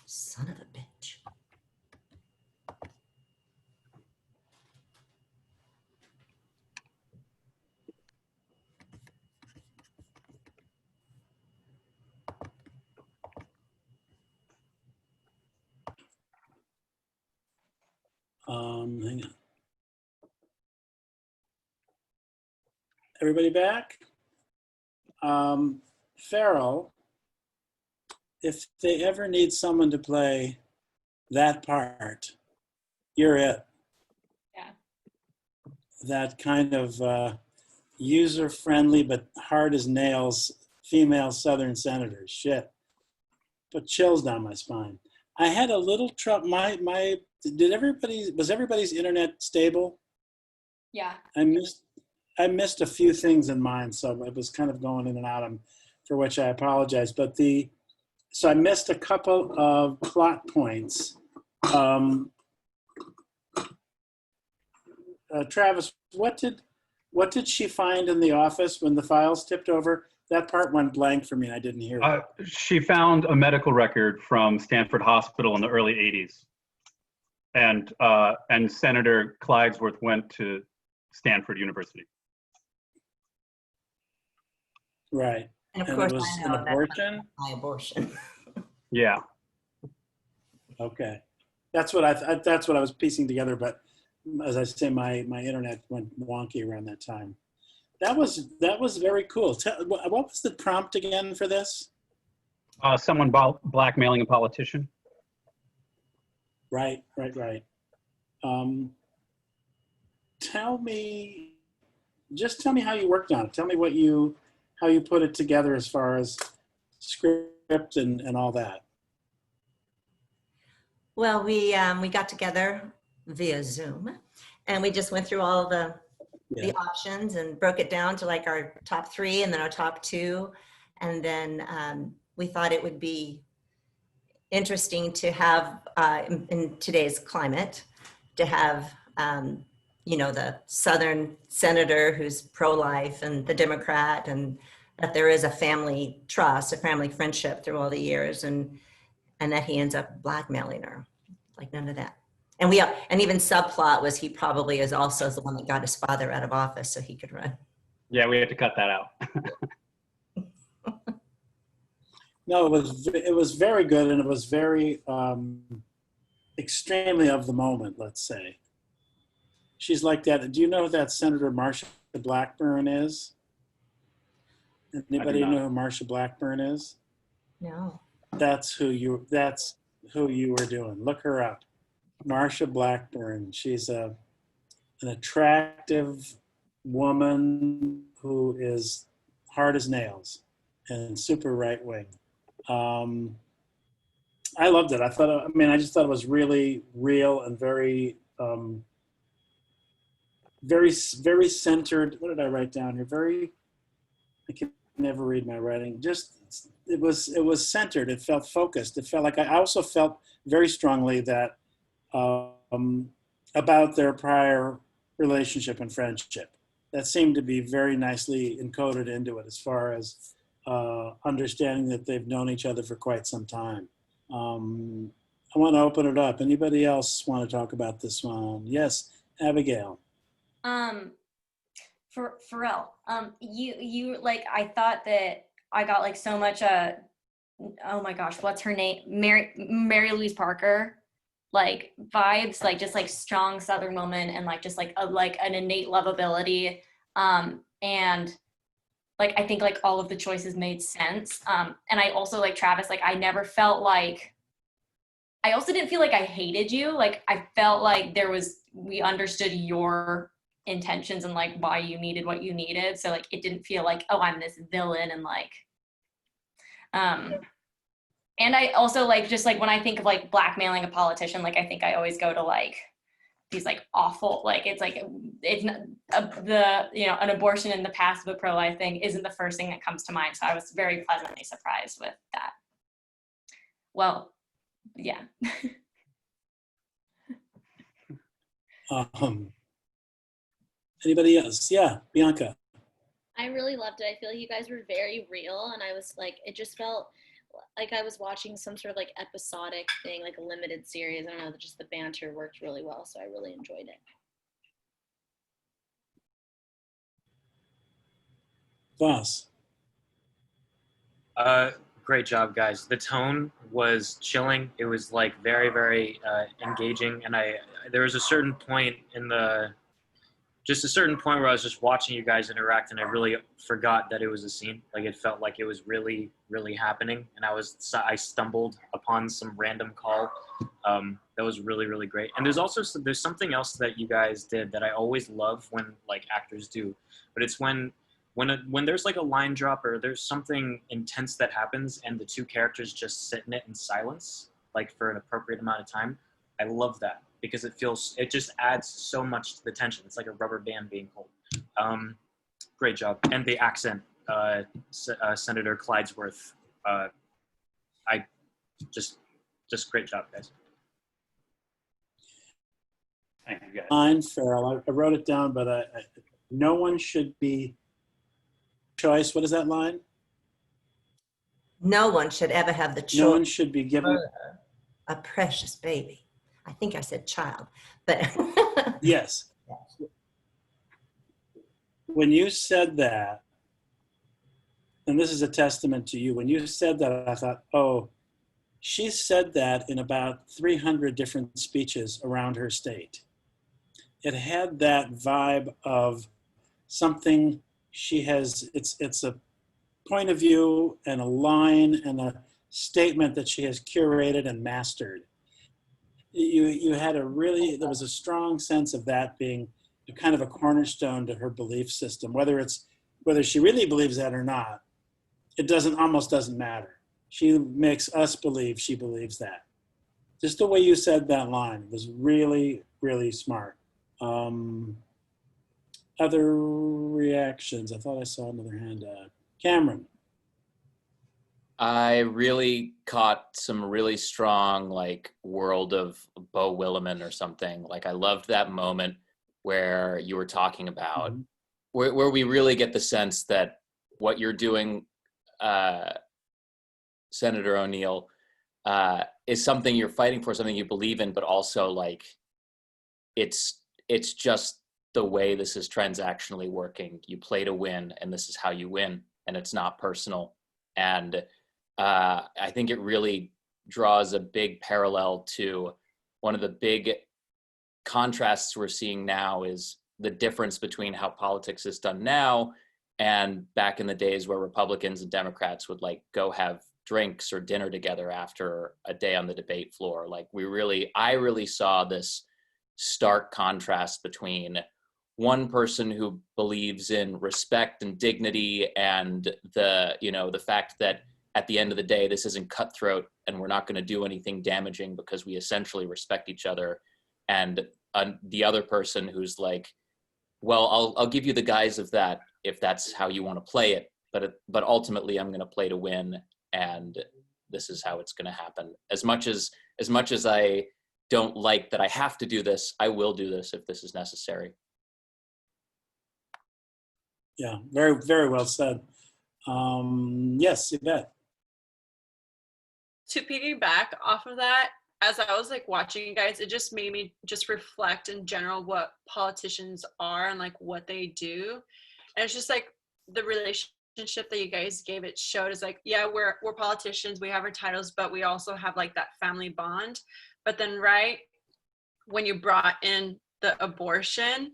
Son of a bitch. Hang on. Everybody back? Farrell, if they ever need someone to play that part, you're it. Yeah. That kind of user-friendly but hard as nails female Southern senator. Shit. Put chills down my spine. I had a little trouble. Was everybody's internet stable? Yeah. I missed a few things in mine, so it was kind of going in and out, for which I apologize. But so I missed a couple of plot points Um, Travis, what did she find in the office when the files tipped over? That part went blank for me. I didn't hear it. She found a medical record from Stanford Hospital in the early 80s. And Senator Clydesworth went to Stanford University. Right. And of And course, it was I an know that's abortion? my abortion. Yeah. Okay. That's what I was piecing together, but as I say, my internet went wonky around that time. That was very cool. What was the prompt again for this? Someone blackmailing a politician. Right. Just tell me how you worked on it. Tell me how you put it together as far as script and all that. Well, we got together via Zoom, and we just went through all the options and broke it down to like our top 3 and then our top 2, and then we thought it would be interesting to have in today's climate to have the Southern senator who's pro-life and the Democrat, and that there is a family trust, a family friendship through all the years, and that he ends up blackmailing her. Like, none of that. And even subplot was he probably is also the one that got his father out of office so he could run. Yeah, we had to cut that out. No, it was very good, and it was very extremely of the moment, let's say. She's like that. Do you know who that Senator Marsha Blackburn is? Anybody know who Marsha Blackburn is? No. That's who you were doing. Look her up. Marsha Blackburn. She's an attractive woman who is hard as nails and super right wing. I loved it. I just thought it was really real and very, very, very centered. What did I write down here? I can never read my writing. It was centered. It felt focused. It felt like I also felt very strongly that about their prior relationship and friendship. That seemed to be very nicely encoded into it as far as understanding that they've known each other for quite some time. I want to open it up. Anybody else want to talk about this one? Yes, Abigail. For Pharrell, you like, I thought that I got like so much oh my gosh, what's her name? Mary Louise Parker, like vibes, like just like strong Southern woman, and like just like an innate lovability. And like I think like all of the choices made sense. And I also, like Travis, like I never felt like, I also didn't feel like I hated you. Like I felt like we understood your intentions and like why you needed what you needed. So like it didn't feel like, oh, I'm this villain, and like and I also like, just like when I think of like blackmailing a politician, like I think I always go to like these like awful, like it's like, it's not an abortion in the past of a pro-life thing isn't the first thing that comes to mind. So I was very pleasantly surprised with that. Well, yeah. Anybody else? Yeah, Bianca. I really loved it. I feel like you guys were very real, and I was like, it just felt like I was watching some sort of like episodic thing, like a limited series. I don't know, just the banter worked really well, so I really enjoyed it. Voss. Great job, guys. The tone was chilling. It was like very, very engaging, and there was a certain point where I was just watching you guys interact, and I really forgot that it was a scene. Like it felt like it was really, really happening, and I stumbled upon some random call. That was really, really great. And there's something else that you guys did that I always love when like actors do, but it's when there's like a line drop or there's something intense that happens and the two characters just sit in it in silence, like for an appropriate amount of time. I love that because it just adds so much to the tension. It's like a rubber band being pulled. Great job. And the accent, Senator Clydesworth, just great job, guys. Thank you, guys. line, Farrell. I wrote it down, but no one should be choice. What is that line? No one should ever have the No one choice should be given. of a precious baby. I think I said child, but Yes. When you said that, and this is a testament to you, when you said that, I thought, oh, she said that in about 300 different speeches around her state. It had that vibe of something she has, it's a point of view and a line and a statement that she has curated and mastered. You had there was a strong sense of that being a kind of a cornerstone to her belief system, whether she really believes that or not. It almost doesn't matter. She makes us believe she believes that. Just the way you said that line was really, really smart. Other reactions? I thought I saw another hand. Cameron. I really caught some really strong, like, world of Beau Willimon or something. Like, I loved that moment where you were talking about, where we really get the sense that what you're doing, Senator O'Neill, is something you're fighting for, something you believe in, but also, like, it's just the way this is transactionally working. You play to win, and this is how you win, and it's not personal. And I think it really draws a big parallel to one of the big contrasts we're seeing now is the difference between how politics is done now and back in the days where Republicans and Democrats would, like, go have drinks or dinner together after a day on the debate floor. Like, I really saw this stark contrast between one person who believes in respect and dignity and the fact that at the end of the day, this isn't cutthroat and we're not going to do anything damaging because we essentially respect each other. And the other person who's like, well, I'll give you the guise of that if that's how you want to play it. But ultimately, I'm going to play to win. And this is how it's going to happen. As much as I don't like that I have to do this, I will do this if this is necessary. Yeah, very, very well said. Yes, Yvette. To piggyback off of that, as I was, like, watching you guys, it just made me just reflect in general what politicians are and, like, what they do. And it's just like the relationship that you guys gave it showed is like, yeah, we're politicians, we have our titles, but we also have, like, that family bond. But then right when you brought in the abortion,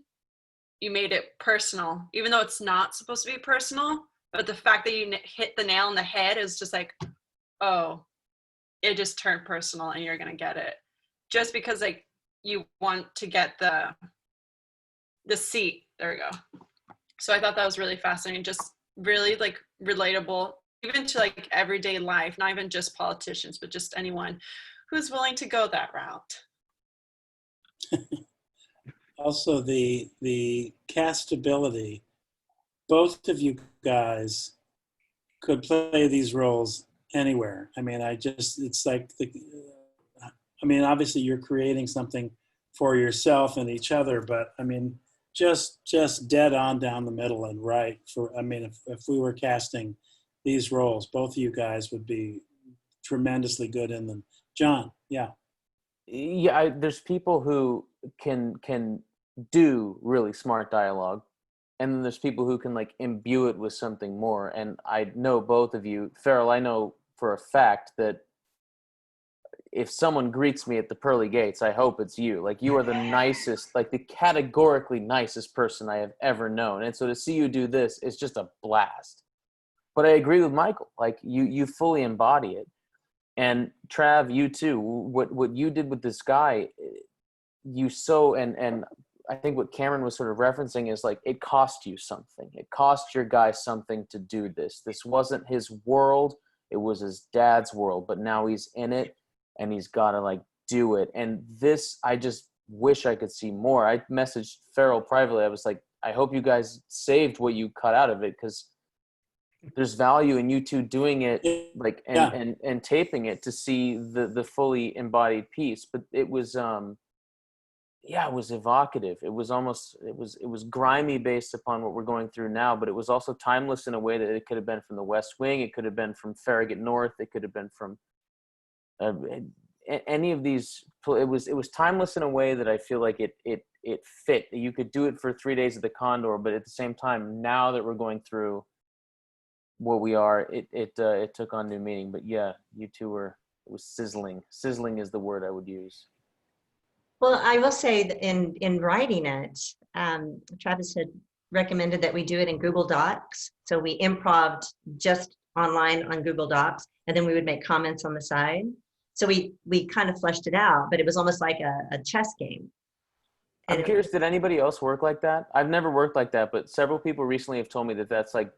you made it personal, even though it's not supposed to be personal. But the fact that you hit the nail on the head is just like, oh, it just turned personal and you're going to get it just because, like, you want to get the seat. There we go. So I thought that was really fascinating, just really, like, relatable even to, like, everyday life, not even just politicians, but just anyone who's willing to go that route. Also, the castability. Both of you guys could play these roles anywhere. I mean, it's like obviously you're creating something for yourself and each other, but I mean, just dead on down the middle and right if we were casting these roles, both of you guys would be tremendously good in them. John, yeah. Yeah, there's people who can do really smart dialogue, and then there's people who can, like, imbue it with something more. And I know both of you. Farrell, I know for a fact that if someone greets me at the pearly gates, I hope it's you. Like, you are the nicest, like, the categorically nicest person I have ever known. And so to see you do this is just a blast. But I agree with Michael. Like, you fully embody it. And Trav, you too. What you did with this guy, and I think what Cameron was sort of referencing is, like, it cost you something. It cost your guy something to do this. This wasn't his world. It was his dad's world, but now he's in it and he's got to, like, do it. And this, I just wish I could see more. I messaged Farrell privately. I was like, I hope you guys saved what you cut out of it, because there's value in you two doing it, like, and taping it to see the fully embodied piece. But it was yeah, it was evocative. It was almost, it was grimy based upon what we're going through now, but it was also timeless in a way that it could have been from The West Wing. It could have been from Farragut North. It could have been from any of these. It was timeless in a way that I feel like it fit. You could do it for 3 days at the Condor, but at the same time, now that we're going through what we are, it took on new meaning. But yeah, you two were, it was sizzling. Sizzling is the word I would use. Well, I will say that in writing it, Travis had recommended that we do it in Google Docs. So we improv'd just online on Google Docs, and then we would make comments on the side. So we kind of fleshed it out, but it was almost like a chess game. I'm curious, did anybody else work like that? I've never worked like that, but several people recently have told me that that's like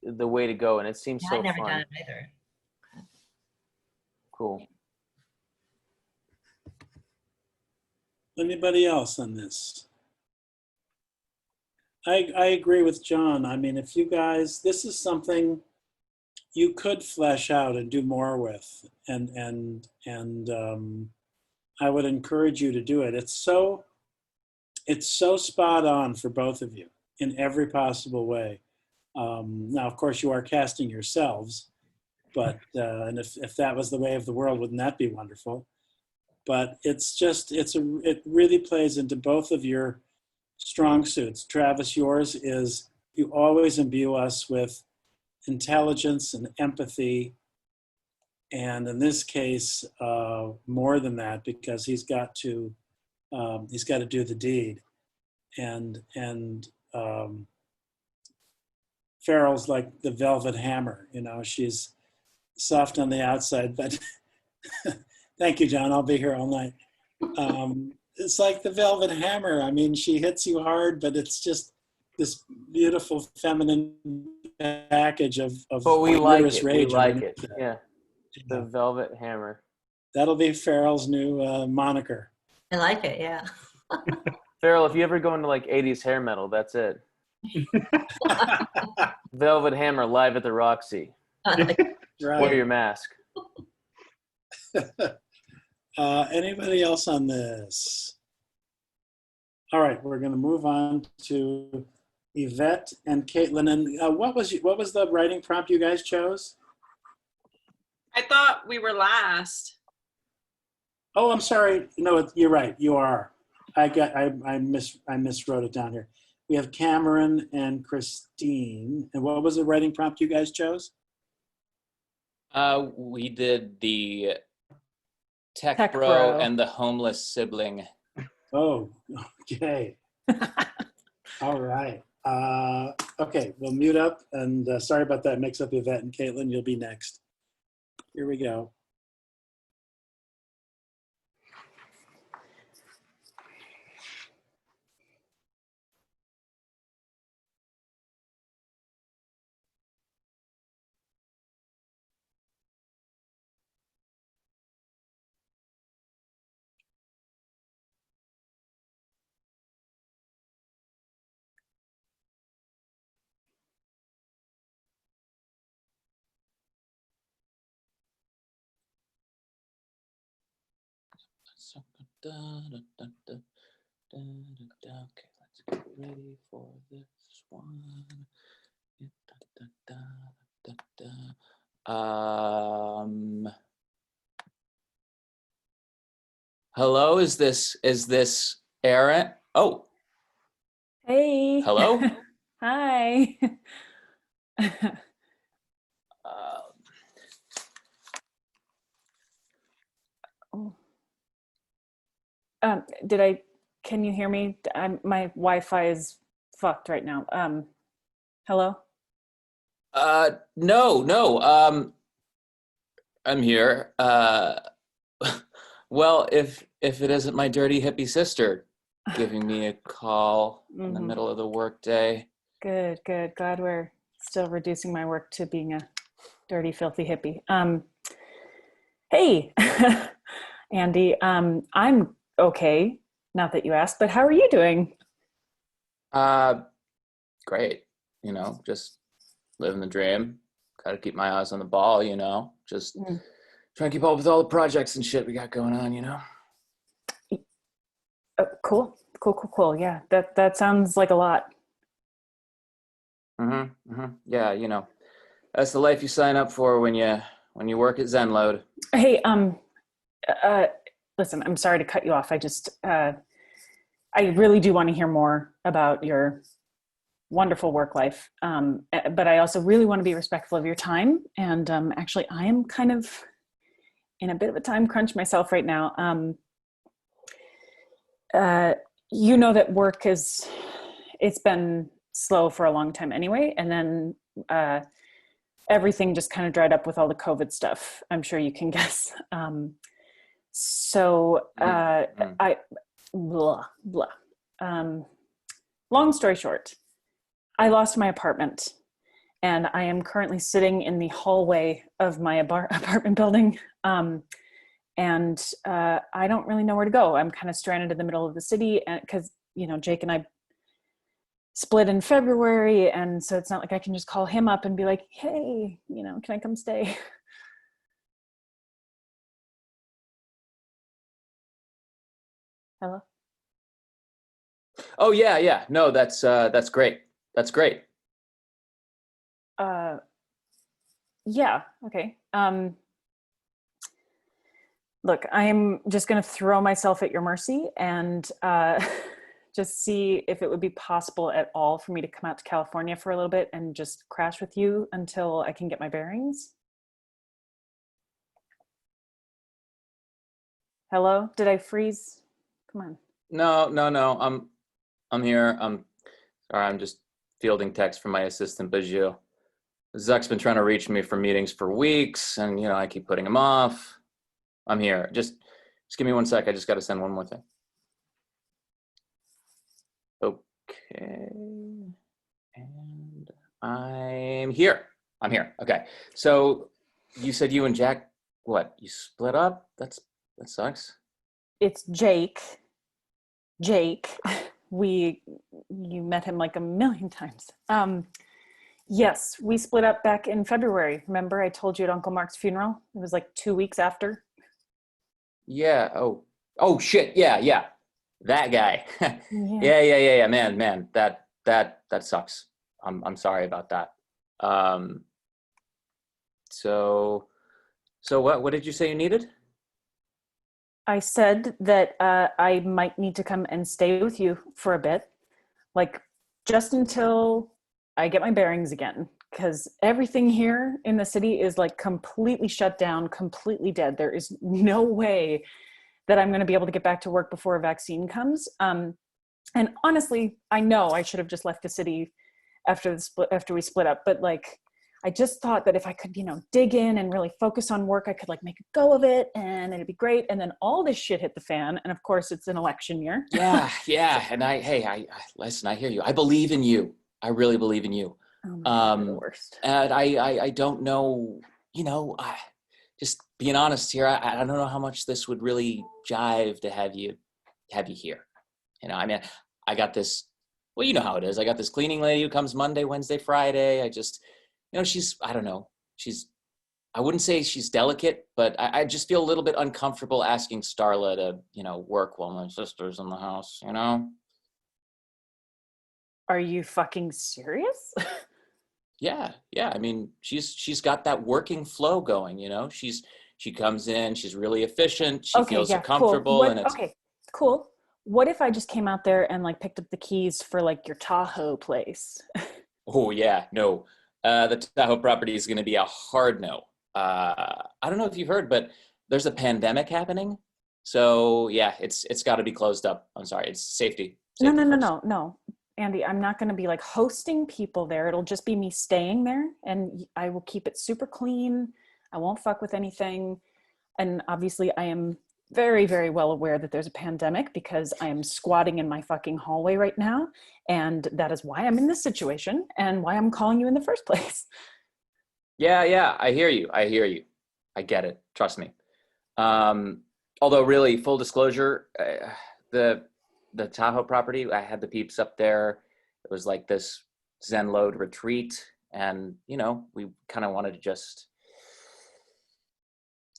the way to go, and it seems so I've never fun. done it either. Cool. Anybody else on this? I agree with John. I mean, if you guys, this is something you could flesh out and do more with, and I would encourage you to do it. It's so spot on for both of you in every possible way. Now, of course, you are casting yourselves, but and if that was the way of the world, wouldn't that be wonderful? But it's just, it really plays into both of your strong suits. Travis, yours is you always imbue us with intelligence and empathy. And in this case, more than that, because he's got to do the deed. And Farrell's like the velvet hammer, you know, she's soft on the outside, but thank you, John. I'll be here all night. It's like the velvet hammer. I mean, she hits you hard, but it's just this beautiful feminine package of But we like it. rage. We like it. Yeah. The velvet hammer. That'll be Farrell's new moniker. I like it, yeah. Farrell, if you ever go into like 80s hair metal, that's it. Velvet Hammer live at the Roxy. Right. Wear your mask. Anybody else on this? All right, we're going to move on to Yvette and Caitlin. And what was the writing prompt you guys chose? I thought we were last. Oh, I'm sorry. No, you're right. You are. I miswrote it down here. We have Cameron and Christine. And what was the writing prompt you guys chose? We did the tech bro and the homeless sibling. Oh, okay. All right. Okay, we'll mute up. And sorry about that mix up, Yvette and Caitlin. You'll be next. Here we go. Okay, let's get ready for this one. Hello, is this Aaron? Oh. Hey. Hello? Hi. Can you hear me? My Wi-Fi is fucked right now. Hello? No. I'm here. Well, if it isn't my dirty hippie sister giving me a call in the middle of the workday. Good. Glad we're still reducing my work to being a dirty, filthy hippie. Hey, Andy, I'm okay. Not that you asked, but how are you doing? Great. You know, just living the dream. Got to keep my eyes on the ball, you know, just trying to keep up with all the projects and shit we got going on, you know. Cool. Yeah, that sounds like a lot. Yeah, you know, that's the life you sign up for when you work at Zenload. Hey, uh, listen, I'm sorry to cut you off. I really do want to hear more about your wonderful work life. But I also really want to be respectful of your time. And actually, I am kind of in a bit of a time crunch myself right now. You know that work it's been slow for a long time anyway. And then everything just kind of dried up with all the COVID stuff. I'm sure you can guess. I, blah, blah. Long story short, I lost my apartment and I am currently sitting in the hallway of my apartment building. I don't really know where to go. I'm kind of stranded in the middle of the city because, you know, Jake and I split in February. And so it's not like I can just call him up and be like, hey, you know, can I come stay? Hello? Oh yeah. No, that's great. That's great. Yeah. Okay. Look, I'm just going to throw myself at your mercy and just see if it would be possible at all for me to come out to California for a little bit and just crash with you until I can get my bearings. Hello? Did I freeze? Come on. No. I'm here. I'm sorry. I'm just fielding text from my assistant Bajou. Zuck's been trying to reach me for meetings for weeks, and you know I keep putting him off. I'm here. Just give me one sec. I just got to send one more thing. Okay. And I'm here. Okay. So you said you and Jack, what? You split up? That sucks. It's Jake. You met him like a million times. Yes, we split up back in February. Remember I told you at Uncle Mark's funeral? It was like 2 weeks after. Yeah. Oh shit. Yeah. That guy. Yeah. Man. That sucks. I'm sorry about that. So what did you say you needed? I said that I might need to come and stay with you for a bit, like just until I get my bearings again, because everything here in the city is like completely shut down, completely dead. There is no way that I'm going to be able to get back to work before a vaccine comes. And honestly, I know I should have just left the city after we split up, but like I just thought that if I could, you know, dig in and really focus on work, I could like make a go of it and it'd be great. And then all this shit hit the fan. And of course it's an election year. Yeah. And I listen, I hear you. I believe in you. I really believe in you. Oh my God, you're the worst. And I don't know, you know, just being honest here, I don't know how much this would really jive to have you here. You know, I mean, I got this, well, you know how it is. I got this cleaning lady who comes Monday, Wednesday, Friday. I just, you know, I don't know. I wouldn't say she's delicate, but I just feel a little bit uncomfortable asking Starla to, you know, work while my sister's in the house, you know? Are you fucking serious? Yeah. I mean, she's got that working flow going, you know? She comes in, she's really efficient, she feels comfortable. Cool. And it's okay, cool. What if I just came out there and like picked up the keys for like your Tahoe place? Oh yeah, no. The Tahoe property is going to be a hard no. I don't know if you've heard, but there's a pandemic happening. So yeah, it's got to be closed up. I'm sorry, it's safety. No. Andy, I'm not going to be like hosting people there. It'll just be me staying there and I will keep it super clean. I won't fuck with anything. And obviously I am very, very well aware that there's a pandemic because I am squatting in my fucking hallway right now. And that is why I'm in this situation and why I'm calling you in the first place. Yeah, I hear you. I get it. Trust me. Although really, full disclosure, the Tahoe property, I had the peeps up there. It was like this Zenload retreat. And, you know, we kind of wanted to just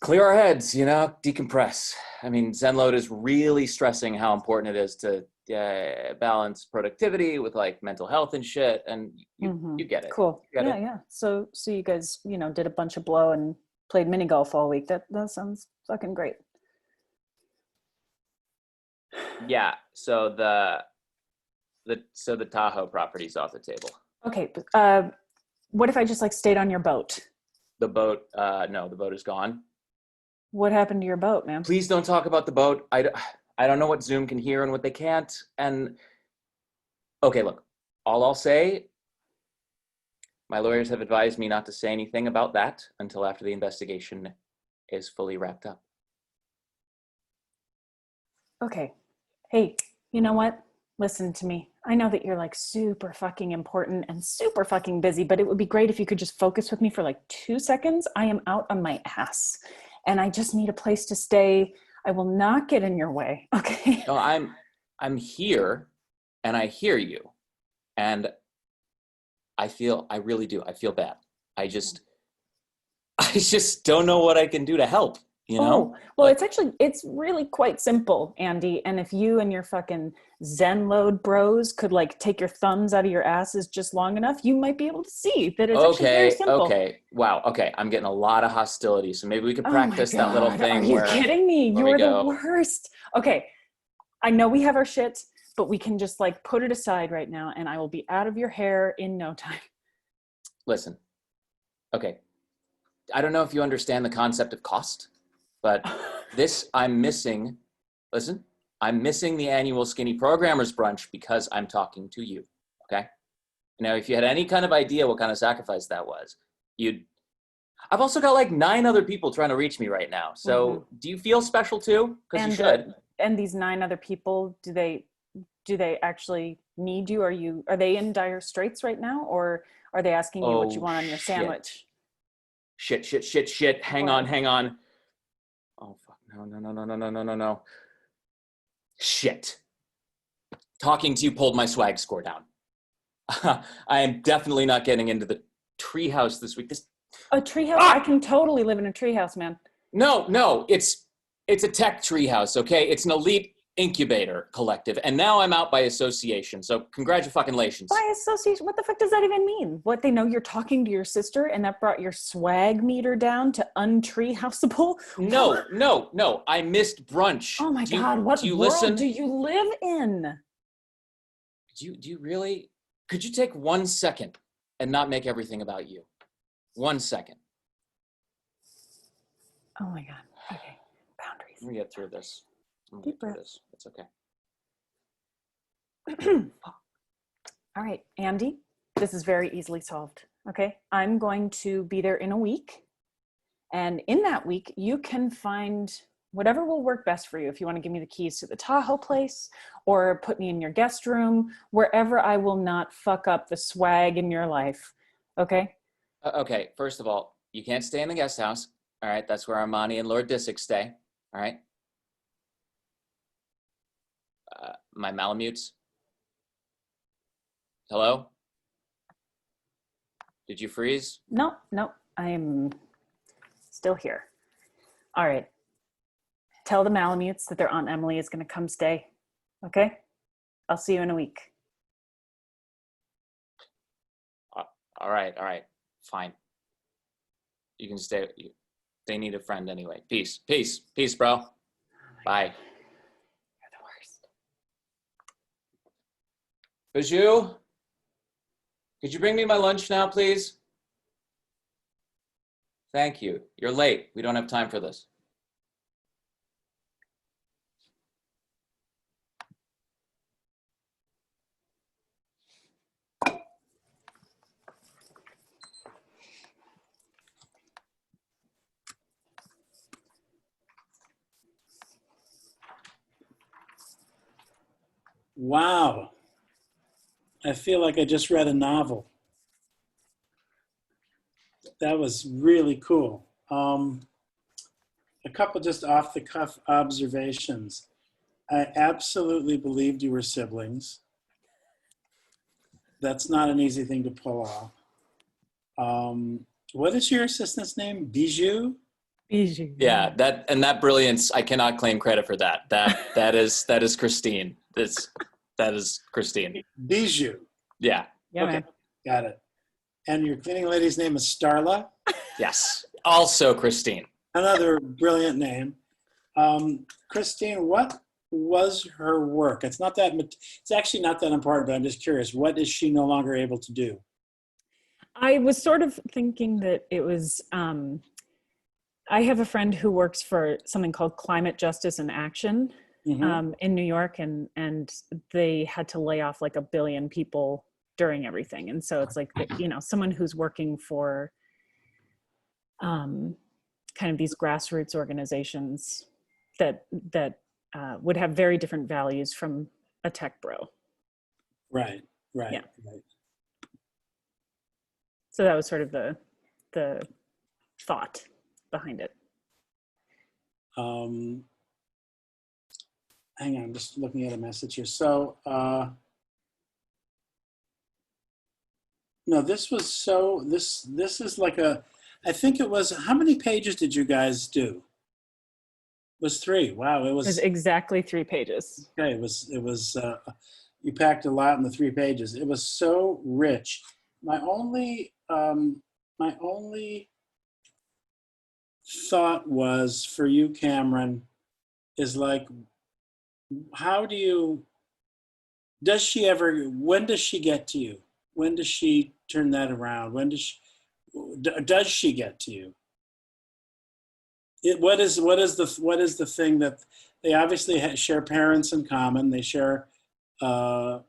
clear our heads, you know, decompress. I mean, Zenload is really stressing how important it is to balance productivity with like mental health and shit. And you get it. Cool. You get Yeah, it? yeah. So you guys, you know, did a bunch of blow and played mini golf all week. That sounds fucking great. Yeah. So the Tahoe property's off the table. Okay. What if I just like stayed on your boat? The boat, no, the boat is gone. What happened to your boat, man? Please don't talk about the boat. I don't know what Zoom can hear and what they can't. And okay, look, all I'll say, my lawyers have advised me not to say anything about that until after the investigation is fully wrapped up. Okay. Hey, you know what? Listen to me. I know that you're like super fucking important and super fucking busy, but it would be great if you could just focus with me for like 2 seconds. I am out on my ass and I just need a place to stay. I will not get in your way. Okay. No, I'm here and I hear you. And I really do. I feel bad. I just don't know what I can do to help, you know? Oh, well, it's really quite simple, Andy. And if you and your fucking Zenload bros could like take your thumbs out of your asses just long enough, you might be able to see that it's actually very simple. Okay. Wow. Okay. I'm getting a lot of hostility. So maybe we could practice that little thing. Are you kidding me? You're the go. worst. Okay. I know we have our shit, but we can just like put it aside right now and I will be out of your hair in no time. Listen. Okay. I don't know if you understand the concept of cost, but I'm missing the annual Skinny Programmers Brunch because I'm talking to you, okay? Now, if you had any kind of idea what kind of sacrifice that was, I've also got like 9 other people trying to reach me right now. So do you feel special too? Because you should. And these 9 other people, do they actually need you? Are they in dire straits right now? Or are they asking you what you want on your sandwich? Shit. Hang on. Oh, fuck. No. Shit. Talking to you pulled my swag score down. I am definitely not getting into the treehouse this week. A treehouse? I can totally live in a treehouse, man. No. It's a tech treehouse, okay? It's an elite incubator collective, and now I'm out by association. So congratulations. By association? What the fuck does that even mean? What, they know you're talking to your sister and that brought your swag meter down to untreehouseable? No. I missed brunch. Oh my God, what world do you live in? Do you really? Could you take 1 second and not make everything about you? 1 second. Oh my God. Okay. Boundaries. Let me get through this. Deep breath. It's okay. All right, Andy, this is very easily solved. Okay. I'm going to be there in a week. And in that week, you can find whatever will work best for you. If you want to give me the keys to the Tahoe place or put me in your guest room, wherever I will not fuck up the swag in your life. Okay. Okay. First of all, you can't stay in the guest house. All right. That's where Armani and Lord Disick stay. All right. My Malamutes. Hello? Did you freeze? No, I'm still here. All right. Tell the Malamutes that their Aunt Emily is going to come stay. Okay? I'll see you in a week. All right. Fine. You can stay. They need a friend anyway. Peace, bro. Bye. Bijou, could you bring me my lunch now, please? Thank you. You're late. We don't have time for this. Wow. I feel like I just read a novel. That was really cool. A couple just off the cuff observations. I absolutely believed you were siblings. That's not an easy thing to pull off. What is your assistant's name? Bijou? Bijou. Yeah, that brilliance, I cannot claim credit for that. That is Christine. That is Christine. Bijou. Yeah. Yeah, Okay, man. got it. And your cleaning lady's name is Starla. Yes. Also Christine. Another brilliant name. Christine, what was her work? It's actually not that important, but I'm just curious. What is she no longer able to do? I was sort of thinking that it was, I have a friend who works for something called Climate Justice in Action in New York, and they had to lay off like 1 billion people during everything. And so it's like, you know, someone who's working for kind of these grassroots organizations that would have very different values from a tech bro. Right. Yeah. So that was sort of the thought behind it. Hang on, I'm just looking at a message here. So, no, this is like I think it was, how many pages did you guys do? It was 3. Wow, It was exactly 3 pages. Okay, it was you packed a lot in the 3 pages. It was so rich. My only thought was for you, Cameron, is like, when does she get to you? When does she turn that around? When does she get to you? What is the thing that they obviously share parents in common? They share, all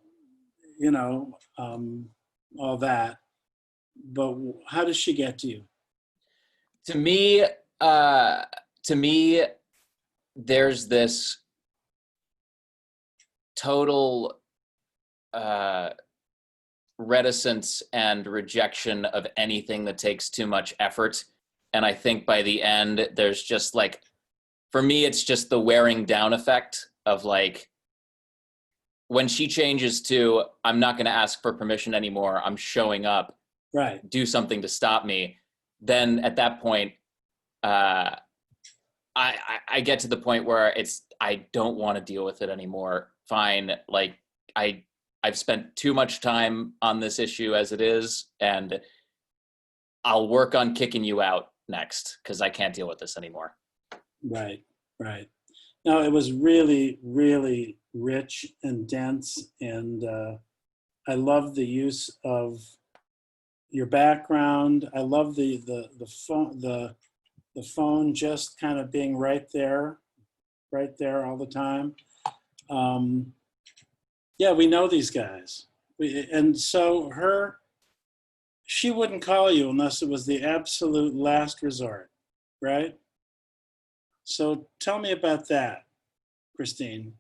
that. But how does she get to you? To me, there's this total reticence and rejection of anything that takes too much effort. And I think by the end, there's just like, for me, it's just the wearing down effect of like, when she changes to, I'm not going to ask for permission anymore, I'm showing up, right? Do something to stop me. Then at that point, I get to the point where I don't want to deal with it anymore. Fine, like I've spent too much time on this issue as it is, and I'll work on kicking you out next because I can't deal with this anymore. Right. No, it was really, really rich and dense, and I love the use of your background. I love the phone just kind of being right there all the time. Yeah, we know these guys, and so she wouldn't call you unless it was the absolute last resort, right? So tell me about that, Christine.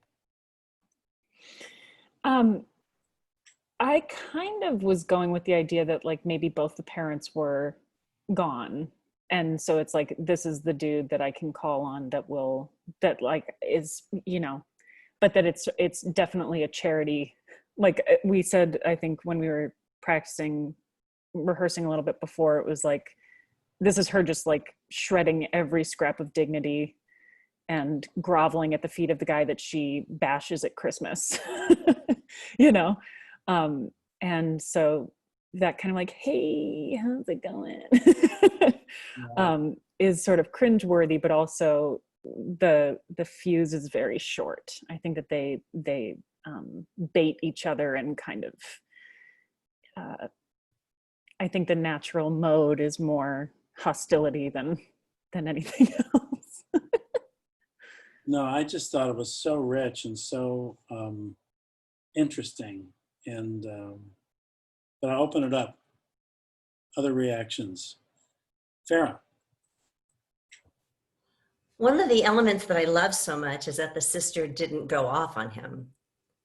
I kind of was going with the idea that like maybe both the parents were gone. And so it's like, this is the dude that I can call on that like is, but that it's definitely a charity. Like we said, I think when we were rehearsing a little bit before, it was like, this is her just like shredding every scrap of dignity and groveling at the feet of the guy that she bashes at Christmas, and so that kind of like, hey, how's it going? Is sort of cringeworthy, but also the fuse is very short. I think that they bait each other and kind of, I think the natural mode is more hostility than anything else. No, I just thought it was so rich and so interesting, and but I'll open it up. Other reactions. Farah. One of the elements that I love so much is that the sister didn't go off on him.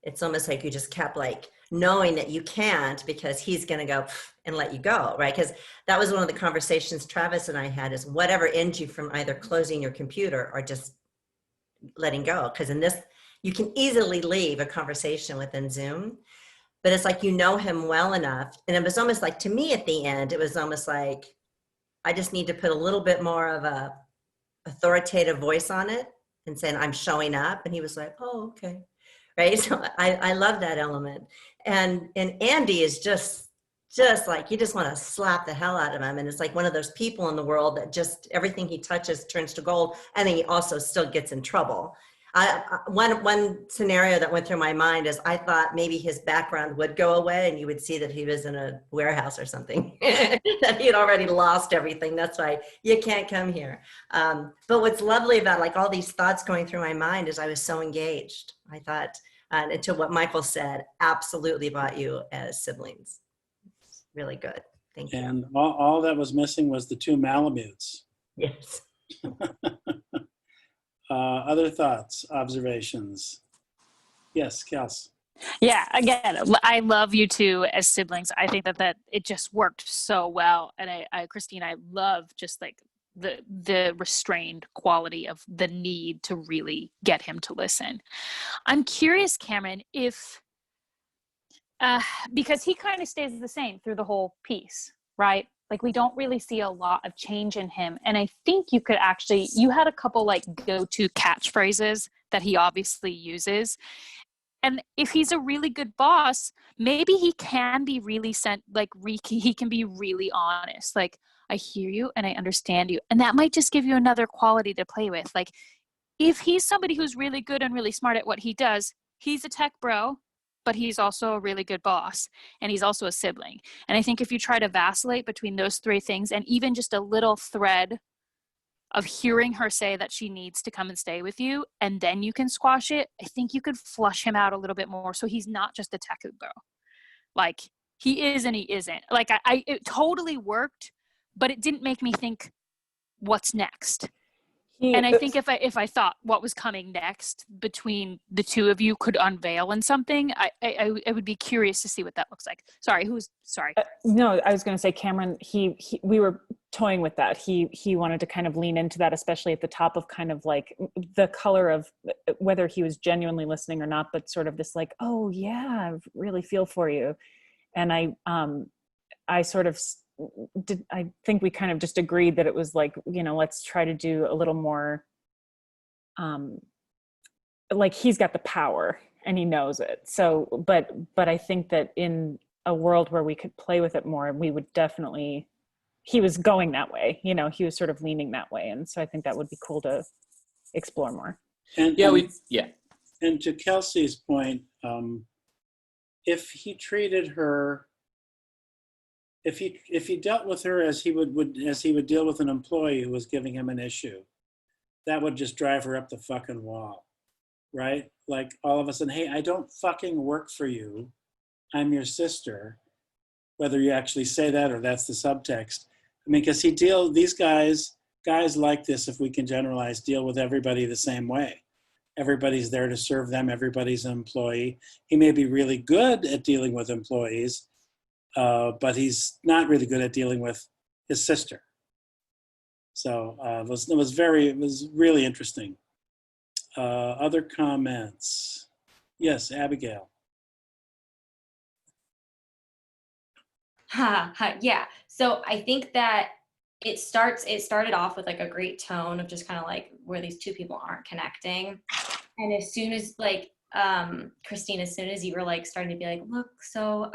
It's almost like you just kept like knowing that you can't because he's going to go and let you go, right? Because that was one of the conversations Travis and I had, is whatever ends you from either closing your computer or just letting go. Because in this, you can easily leave a conversation within Zoom, but it's like, you know him well enough. And it was almost like, to me at the end, it was almost like, I just need to put a little bit more of a authoritative voice on it and saying, I'm showing up. And he was like, oh, okay. Right. So I love that element. And Andy is just like, you just want to slap the hell out of him. And it's like one of those people in the world that just everything he touches turns to gold. And then he also still gets in trouble. One scenario that went through my mind is I thought maybe his background would go away and you would see that he was in a warehouse or something, that he had already lost everything. That's why you can't come here. But what's lovely about like all these thoughts going through my mind is I was so engaged. I thought, until what Michael said, absolutely bought you as siblings. Really good. Thank you. And all that was missing was the 2 Malamutes. Yes. Other thoughts, observations? Yes, Kels. Yeah, again, I love you two as siblings. I think that it just worked so well. And Christine, I love just like the restrained quality of the need to really get him to listen. I'm curious, Cameron, if because he kind of stays the same through the whole piece, right? Like we don't really see a lot of change in him. And I think you had a couple like go-to catchphrases that he obviously uses. And if he's a really good boss, maybe he can be really he can be really honest. Like, I hear you and I understand you. And that might just give you another quality to play with. Like, if he's somebody who's really good and really smart at what he does, he's a tech bro, but he's also a really good boss. And he's also a sibling. And I think if you try to vacillate between those 3 things and even just a little thread of hearing her say that she needs to come and stay with you, and then you can squash it, I think you could flush him out a little bit more so he's not just a tech bro. Like, he is and he isn't. Like, it totally worked, but it didn't make me think, what's next? And I think if I thought what was coming next between the 2 of you could unveil in something, I would be curious to see what that looks like. Sorry. No, I was going to say, Cameron, we were toying with that. He wanted to kind of lean into that, especially at the top of kind of like the color of whether he was genuinely listening or not, but sort of this like, oh yeah, I really feel for you. And I sort of I think we kind of just agreed that it was like, let's try to do a little more, like he's got the power and he knows it. So, but I think that in a world where we could play with it more, we would definitely, he was going that way, he was sort of leaning that way. And so I think that would be cool to explore more. And And to Kelsey's point, if he treated her, if he dealt with her as he would deal with an employee who was giving him an issue, that would just drive her up the fucking wall, right? Like all of a sudden, hey, I don't fucking work for you. I'm your sister. Whether you actually say that or that's the subtext. I mean, because these guys like this, if we can generalize, deal with everybody the same way. Everybody's there to serve them. Everybody's an employee. He may be really good at dealing with employees, but he's not really good at dealing with his sister. So it was really interesting. Other comments? Yes, Abigail. Yeah. So I think that it started off with like a great tone of just kind of like where these 2 people aren't connecting. And as soon as like, Christine, as soon as you were like starting to be like, look, so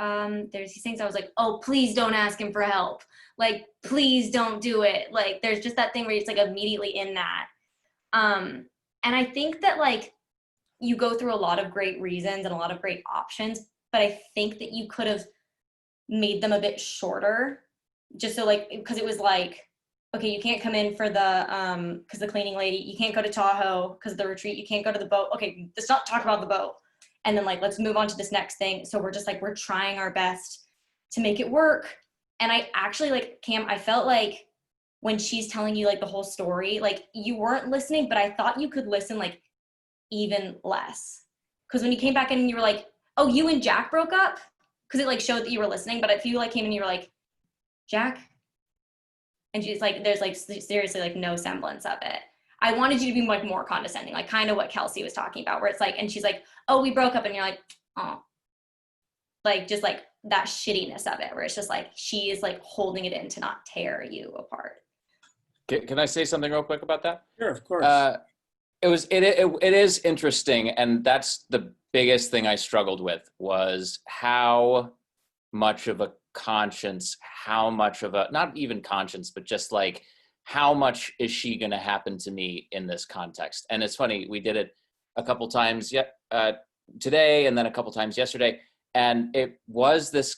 there's these things, I was like, oh, please don't ask him for help. Like, please don't do it. Like, there's just that thing where it's like immediately in that. And I think that like you go through a lot of great reasons and a lot of great options, but I think that you could have made them a bit shorter, just so like, because it was like, okay, you can't come in for the because the cleaning lady, you can't go to Tahoe because of the retreat, you can't go to the boat. Okay, let's not talk about the boat, and then like let's move on to this next thing. So we're just like, we're trying our best to make it work. And I actually, like, Cam, I felt like when she's telling you like the whole story, like you weren't listening, but I thought you could listen like even less, because when you came back in and you were like, oh, you and Jack broke up, because it like showed that you were listening. But if you like came in and you were like, Jack, and she's like, there's like seriously like no semblance of it. I wanted you to be like more condescending, like kind of what Kelsey was talking about, where it's like, and she's like, oh, we broke up, and you're like, oh, like just like that shittiness of it, where it's just like she is like holding it in to not tear you apart. Can I say something real quick about that? Sure, of course. It is interesting, and that's the biggest thing I struggled with, was how much of a conscience, how much of a, not even conscience, but just like, how much is she going to happen to me in this context? And it's funny, we did it a couple times today, and then a couple times yesterday, and it was this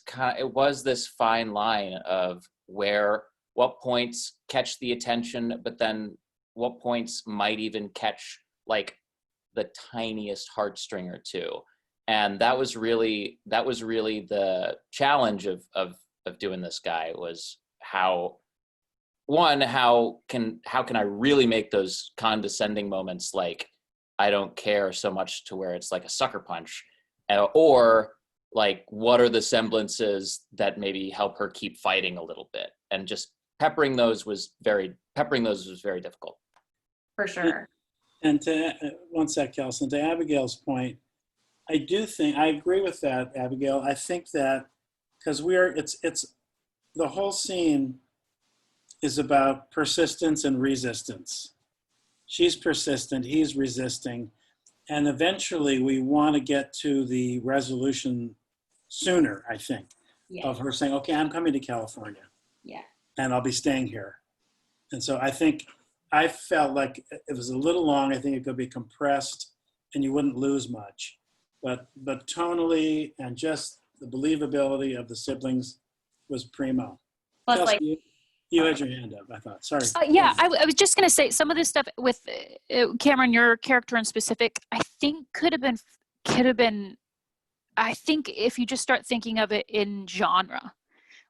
fine line of what points catch the attention, but then what points might even catch like the tiniest heartstring or two. And that was really the challenge of doing this guy, was how can I really make those condescending moments like I don't care so much to where it's like a sucker punch, or like what are the semblances that maybe help her keep fighting a little bit, and just peppering those was very difficult. For sure. And to one sec, Kelson, to Abigail's point, I agree with that, Abigail. I think that because it's the whole scene is about persistence and resistance. She's persistent, he's resisting, and eventually we want to get to the resolution sooner, I think, of her saying, okay, I'm coming to California. Yeah. And I'll be staying here. And so I felt like it was a little long. I think it could be compressed and you wouldn't lose much. But tonally and just the believability of the siblings was primo. Plus, Kelsey, you had your hand up, I thought. Sorry. Yeah, I was just going to say some of this stuff with Cameron, your character in specific, I think could have been, I think if you just start thinking of it in genre,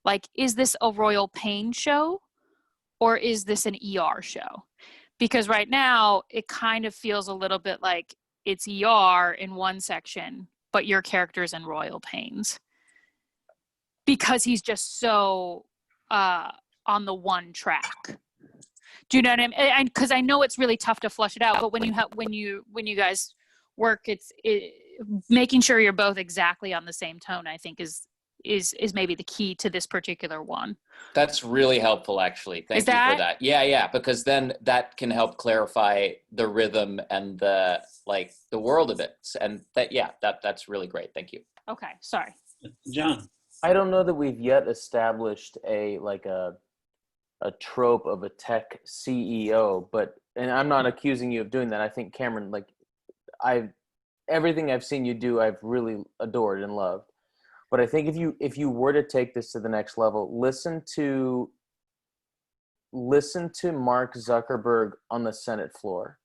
like, is this a royal pain show or is this an ER show? Because right now it kind of feels a little bit like it's ER in one section, but your character's in royal pains. Because he's just so on the one track. Do you know what I mean? Because I know it's really tough to flush it out, but when you guys work, it's making sure you're both exactly on the same tone, I think is maybe the key to this particular one. That's really helpful, actually. Thank you for that. Yeah, because then that can help clarify the rhythm and the world of it. And that's really great. Thank you. Okay, sorry. John. I don't know that we've yet established a trope of a tech CEO, and I'm not accusing you of doing that. I think, Cameron, everything I've seen you do, I've really adored and loved. But I think if you were to take this to the next level, listen to Mark Zuckerberg on the Senate floor.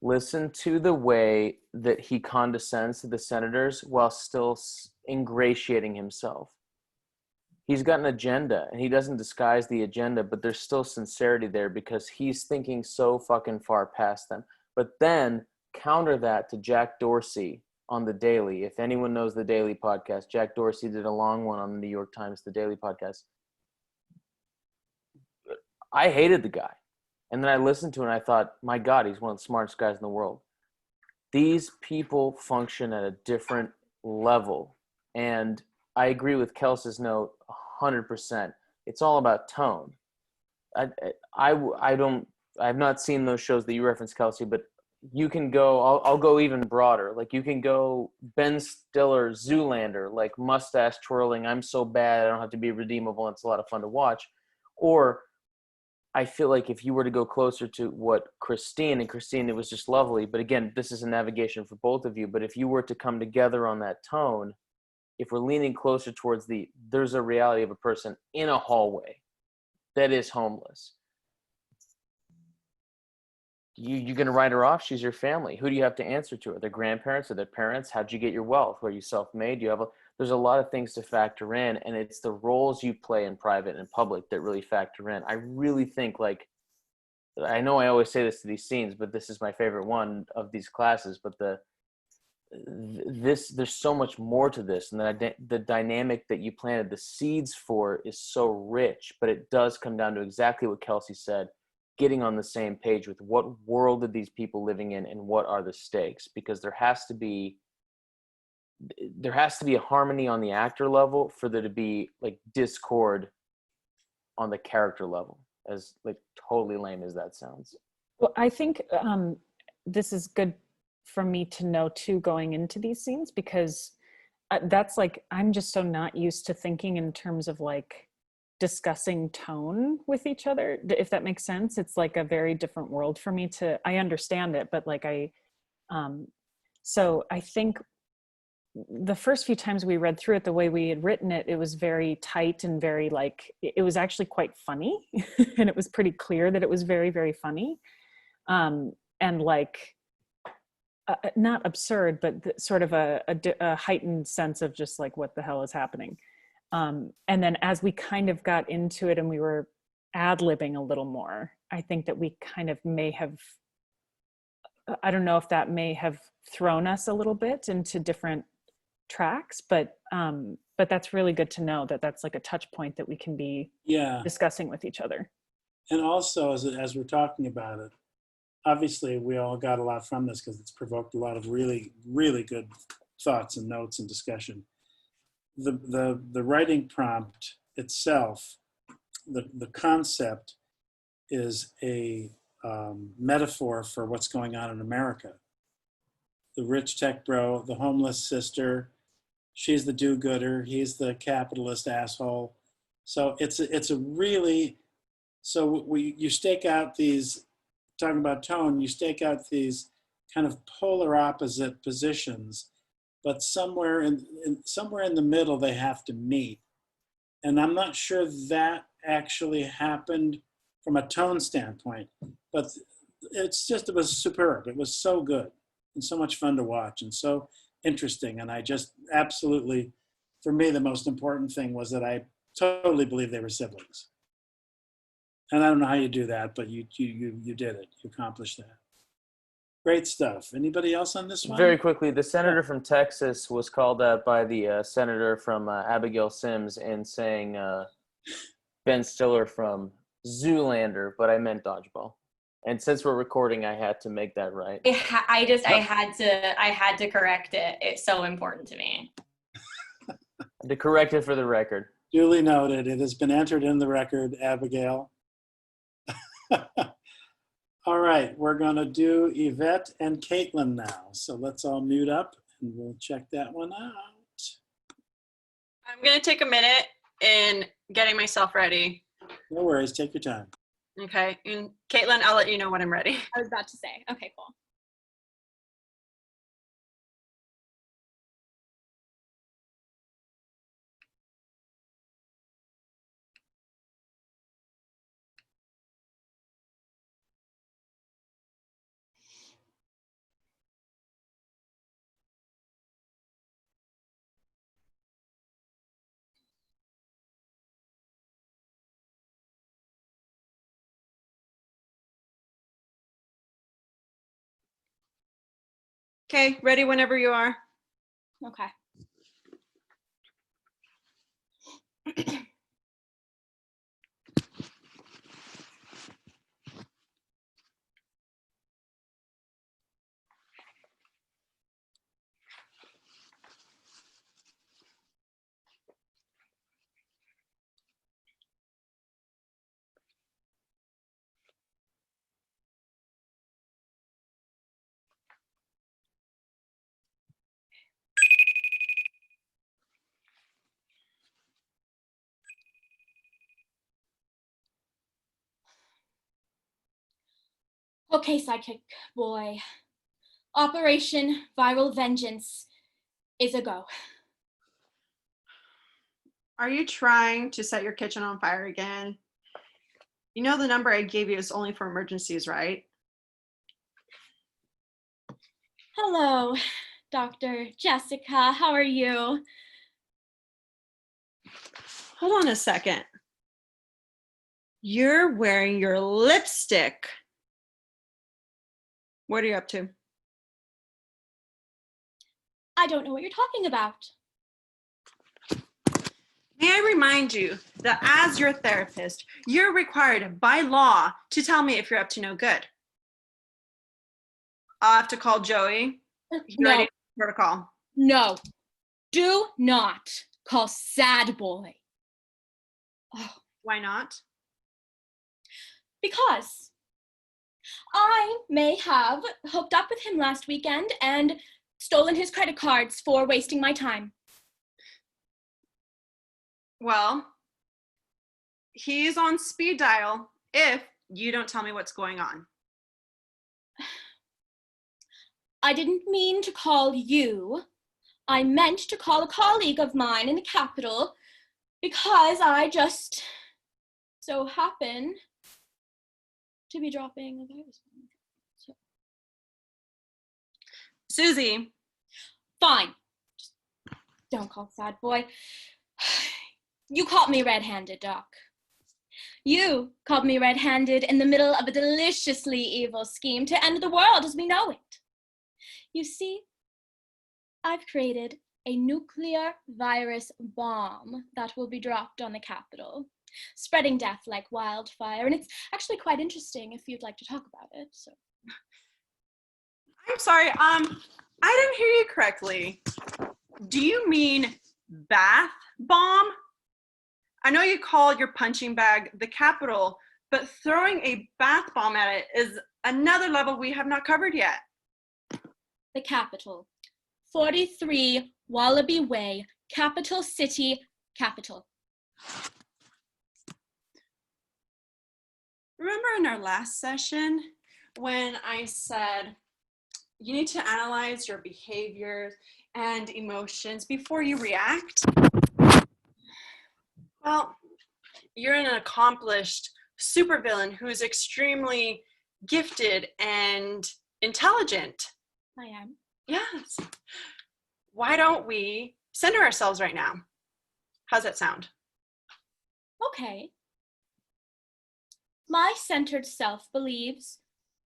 Listen to the way that he condescends to the senators while still ingratiating himself. He's got an agenda, and he doesn't disguise the agenda, but there's still sincerity there because he's thinking so fucking far past them. But then counter that to Jack Dorsey on The Daily. If anyone knows The Daily podcast, Jack Dorsey did a long one on the New York Times, The Daily podcast. I hated the guy. And then I listened to it and I thought, my God, he's one of the smartest guys in the world. These people function at a different level. And I agree with Kelsey's note 100%. It's all about tone. I've not seen those shows that you referenced, Kelsey, but you can go, I'll go even broader. Like, you can go Ben Stiller, Zoolander, like mustache twirling, I'm so bad I don't have to be redeemable, it's a lot of fun to watch. Or I feel like if you were to go closer to what Christine, it was just lovely, but again, this is a navigation for both of you, but if you were to come together on that tone, if we're leaning closer towards there's a reality of a person in a hallway that is homeless. You're going to write her off. She's your family. Who do you have to answer to? Are they grandparents? Are they parents? How'd you get your wealth? Were you self-made? There's a lot of things to factor in, and it's the roles you play in private and public that really factor in. I really think, I know I always say this to these scenes, but this is my favorite one of these classes, but there's so much more to this, and the dynamic that you planted the seeds for is so rich, but it does come down to exactly what Kelsey said, getting on the same page with what world are these people living in and what are the stakes, because there has to be a harmony on the actor level for there to be like discord on the character level. as like totally lame as that sounds. Well, I think this is good for me to know too going into these scenes, because that's like, I'm just so not used to thinking in terms of like discussing tone with each other, if that makes sense. It's like a very different world for me to, I understand it, but like so I think the first few times we read through it, the way we had written it, it was very tight and very like, it was actually quite funny. And it was pretty clear that it was very, very funny. And like, not absurd, but sort of a heightened sense of just like, what the hell is happening? And then as we kind of got into it and we were ad-libbing a little more, I think that we kind of may have, I don't know if that may have thrown us a little bit into different tracks, but that's really good to know that that's like a touch point that we can be discussing with each other. And also, as we're talking about it, obviously we all got a lot from this because it's provoked a lot of really, really good thoughts and notes and discussion. The writing prompt itself, the concept is a metaphor for what's going on in America. The rich tech bro, the homeless sister, she's the do-gooder, he's the capitalist asshole. So it's a really, so you stake out these, talking about tone, you stake out these kind of polar opposite positions, but somewhere in the middle they have to meet. And I'm not sure that actually happened from a tone standpoint, but it was superb. It was so good and so much fun to watch and so interesting. And I just absolutely, for me, the most important thing was that I totally believe they were siblings. And I don't know how you do that, but you did it. You accomplished that. Great stuff. Anybody else on this one? Very quickly, the senator from Texas was called out by the senator from Abigail Sims in saying Ben Stiller from Zoolander, but I meant Dodgeball. And since we're recording, I had to make that right. I had to correct it. It's so important to me. To correct it for the record. Duly noted. It has been entered in the record, Abigail. All right, we're going to do Yvette and Caitlin now. So let's all mute up and we'll check that one out. I'm going to take a minute in getting myself ready. No worries, take your time. Okay, and Caitlin, I'll let you know when I'm ready. I was about to say, okay, cool. Okay, ready whenever you are. Okay. Okay, sidekick boy. Operation Viral Vengeance is a go. Are you trying to set your kitchen on fire again? You know the number I gave you is only for emergencies, right? Hello, Dr. Jessica. How are you? Hold on a second. You're wearing your lipstick. What are you up to? I don't know what you're talking about. May I remind you that as your therapist, you're required by law to tell me if you're up to no good. I'll have to call Joey. You ready? Protocol. No, do not call sad boy. Oh, why not? Because I may have hooked up with him last weekend and stolen his credit cards for wasting my time. Well, he's on speed dial if you don't tell me what's going on. I didn't mean to call you. I meant to call a colleague of mine in the Capitol because I just so happen to be dropping a virus bomb. So. Susie. Fine. Just don't call sad boy. You caught me red-handed, Doc. You caught me red-handed in the middle of a deliciously evil scheme to end the world as we know it. You see, I've created a nuclear virus bomb that will be dropped on the Capitol, spreading death like wildfire, and it's actually quite interesting if you'd like to talk about it. So, I'm sorry, I didn't hear you correctly. Do you mean bath bomb? I know you call your punching bag the Capitol, but throwing a bath bomb at it is another level we have not covered yet. the Capitol, 43 Wallaby Way, Capital City, Capital. Remember in our last session when I said you need to analyze your behaviors and emotions before you react? Well, you're an accomplished supervillain who is extremely gifted and intelligent. I am. Yes. Why don't we center ourselves right now? How's that sound? Okay. My centered self believes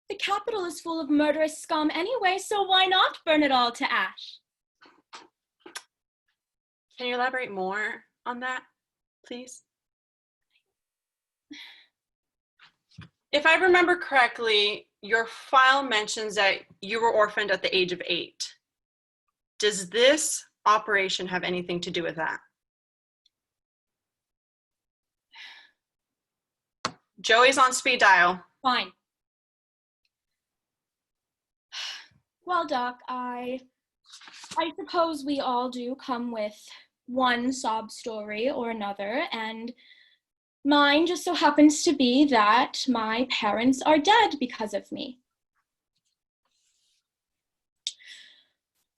the Capitol is full of murderous scum anyway, so why not burn it all to ash? Can you elaborate more on that, please? If I remember correctly, your file mentions that you were orphaned at the age of 8. Does this operation have anything to do with that? Joey's on speed dial. Fine. Well, Doc, I suppose we all do come with one sob story or another, and mine just so happens to be that my parents are dead because of me.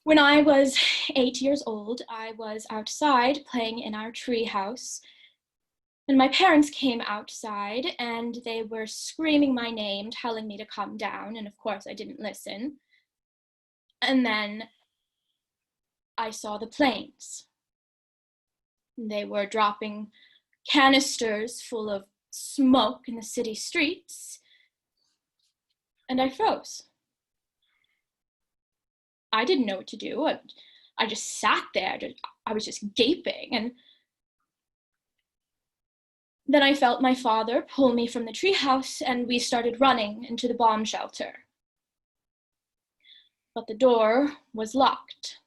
When I was 8 years old, I was outside playing in our tree house, and my parents came outside and they were screaming my name, telling me to come down, and of course I didn't listen. And then I saw the planes. They were dropping canisters full of smoke in the city streets, and I froze. I didn't know what to do. I just sat there. I was just gaping, and then I felt my father pull me from the treehouse, and we started running into the bomb shelter. But the door was locked.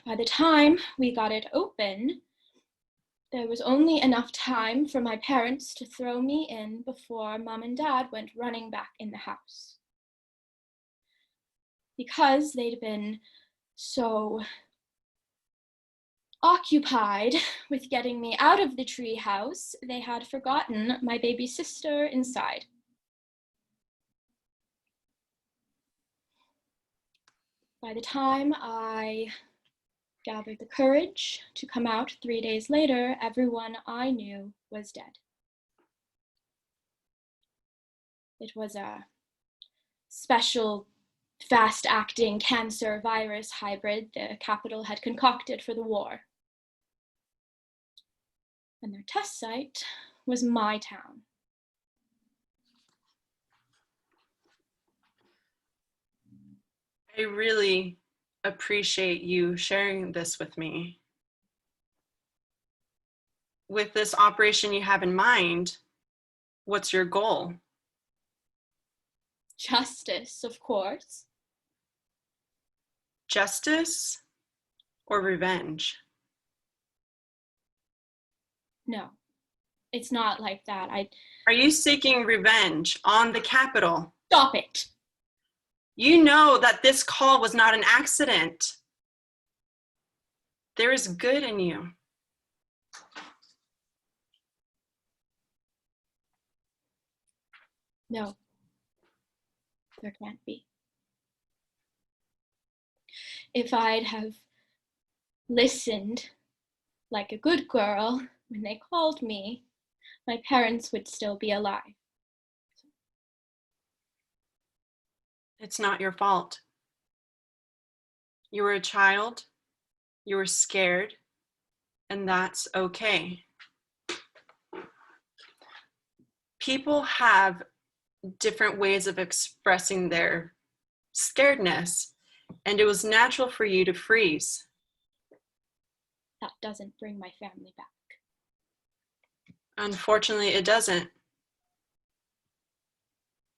By the time we got it open, there was only enough time for my parents to throw me in before Mom and Dad went running back in the house. Because they'd been so occupied with getting me out of the tree house, they had forgotten my baby sister inside. By the time I gathered the courage to come out 3 days later, everyone I knew was dead. It was a special, fast-acting cancer virus hybrid the Capitol had concocted for the war. And their test site was my town. I really appreciate you sharing this with me. With this operation you have in mind, what's your goal? Justice, of course. Justice or revenge? No, it's not like that. Are you seeking revenge on the Capitol? Stop it. You know that this call was not an accident. There is good in you. No, there can't be. If I'd have listened like a good girl when they called me, my parents would still be alive. It's not your fault. You were a child, you were scared, and that's okay. People have different ways of expressing their scaredness, and it was natural for you to freeze. That doesn't bring my family back. Unfortunately, it doesn't.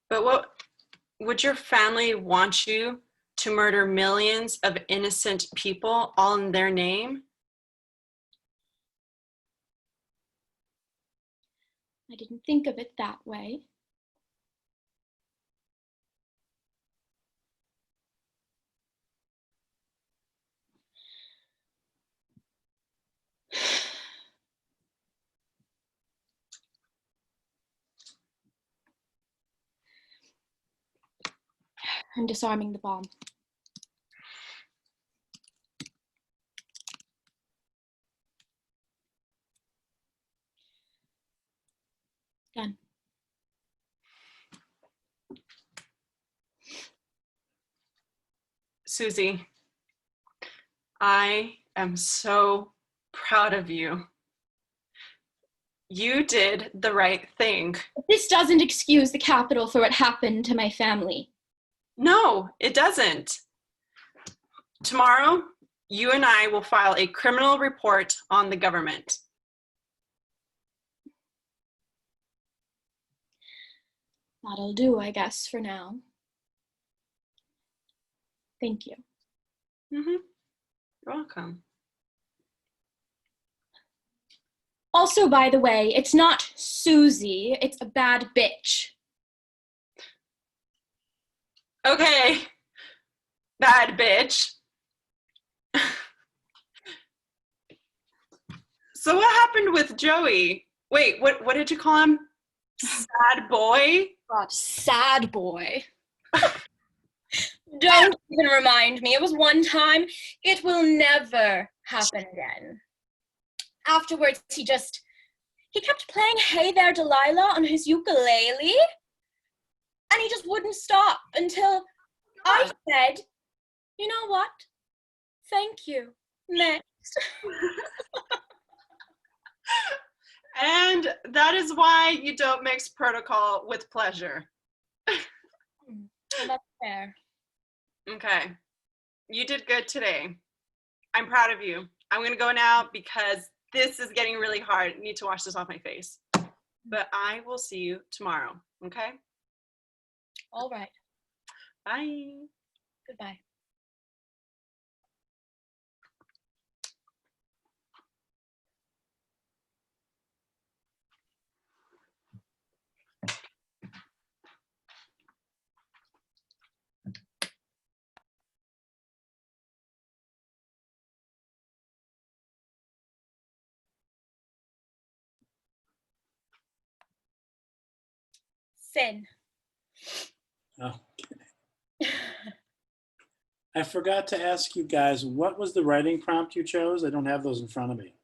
But what would your family want you to murder millions of innocent people all in their name? I didn't think of it that way. I'm disarming the bomb. Done. Susie, I am so proud of you. You did the right thing. This doesn't excuse the Capitol for what happened to my family. No, it doesn't. Tomorrow, you and I will file a criminal report on the government. That'll do, I guess, for now. Thank you. Mm-hmm. You're welcome. Also, by the way, it's not Susie, it's a bad bitch. Okay, bad bitch. So what happened with Joey? Wait, what did you call him? Sad boy? God, sad boy. Don't even remind me. It was one time. It will never happen again. Afterwards, he kept playing Hey There, Delilah on his ukulele. And he just wouldn't stop until I said, you know what? Thank you. Next. And that is why you don't mix protocol with pleasure. Well, that's fair. Okay. You did good today. I'm proud of you. I'm going to go now because this is getting really hard. I need to wash this off my face. But I will see you tomorrow. Okay? All right. Bye. Goodbye. Sin. Oh. I forgot to ask you guys, what was the writing prompt you chose? I don't have those in front of me.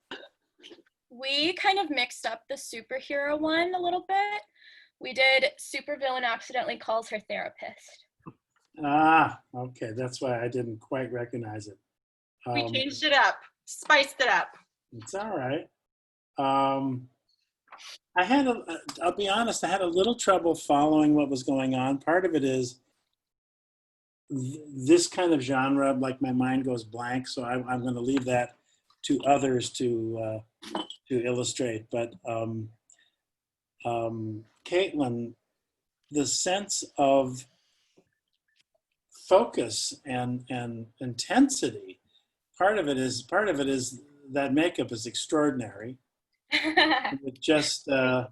We kind of mixed up the superhero one a little bit. We did supervillain accidentally calls her therapist. Ah, okay. That's why I didn't quite recognize it. We changed it up, spiced it up. It's all right. I'll be honest, I had a little trouble following what was going on. Part of it is this kind of genre, like my mind goes blank, so I'm going to leave that to others to illustrate. But Caitlin, the sense of focus and intensity, part of it is that makeup is extraordinary. It just kind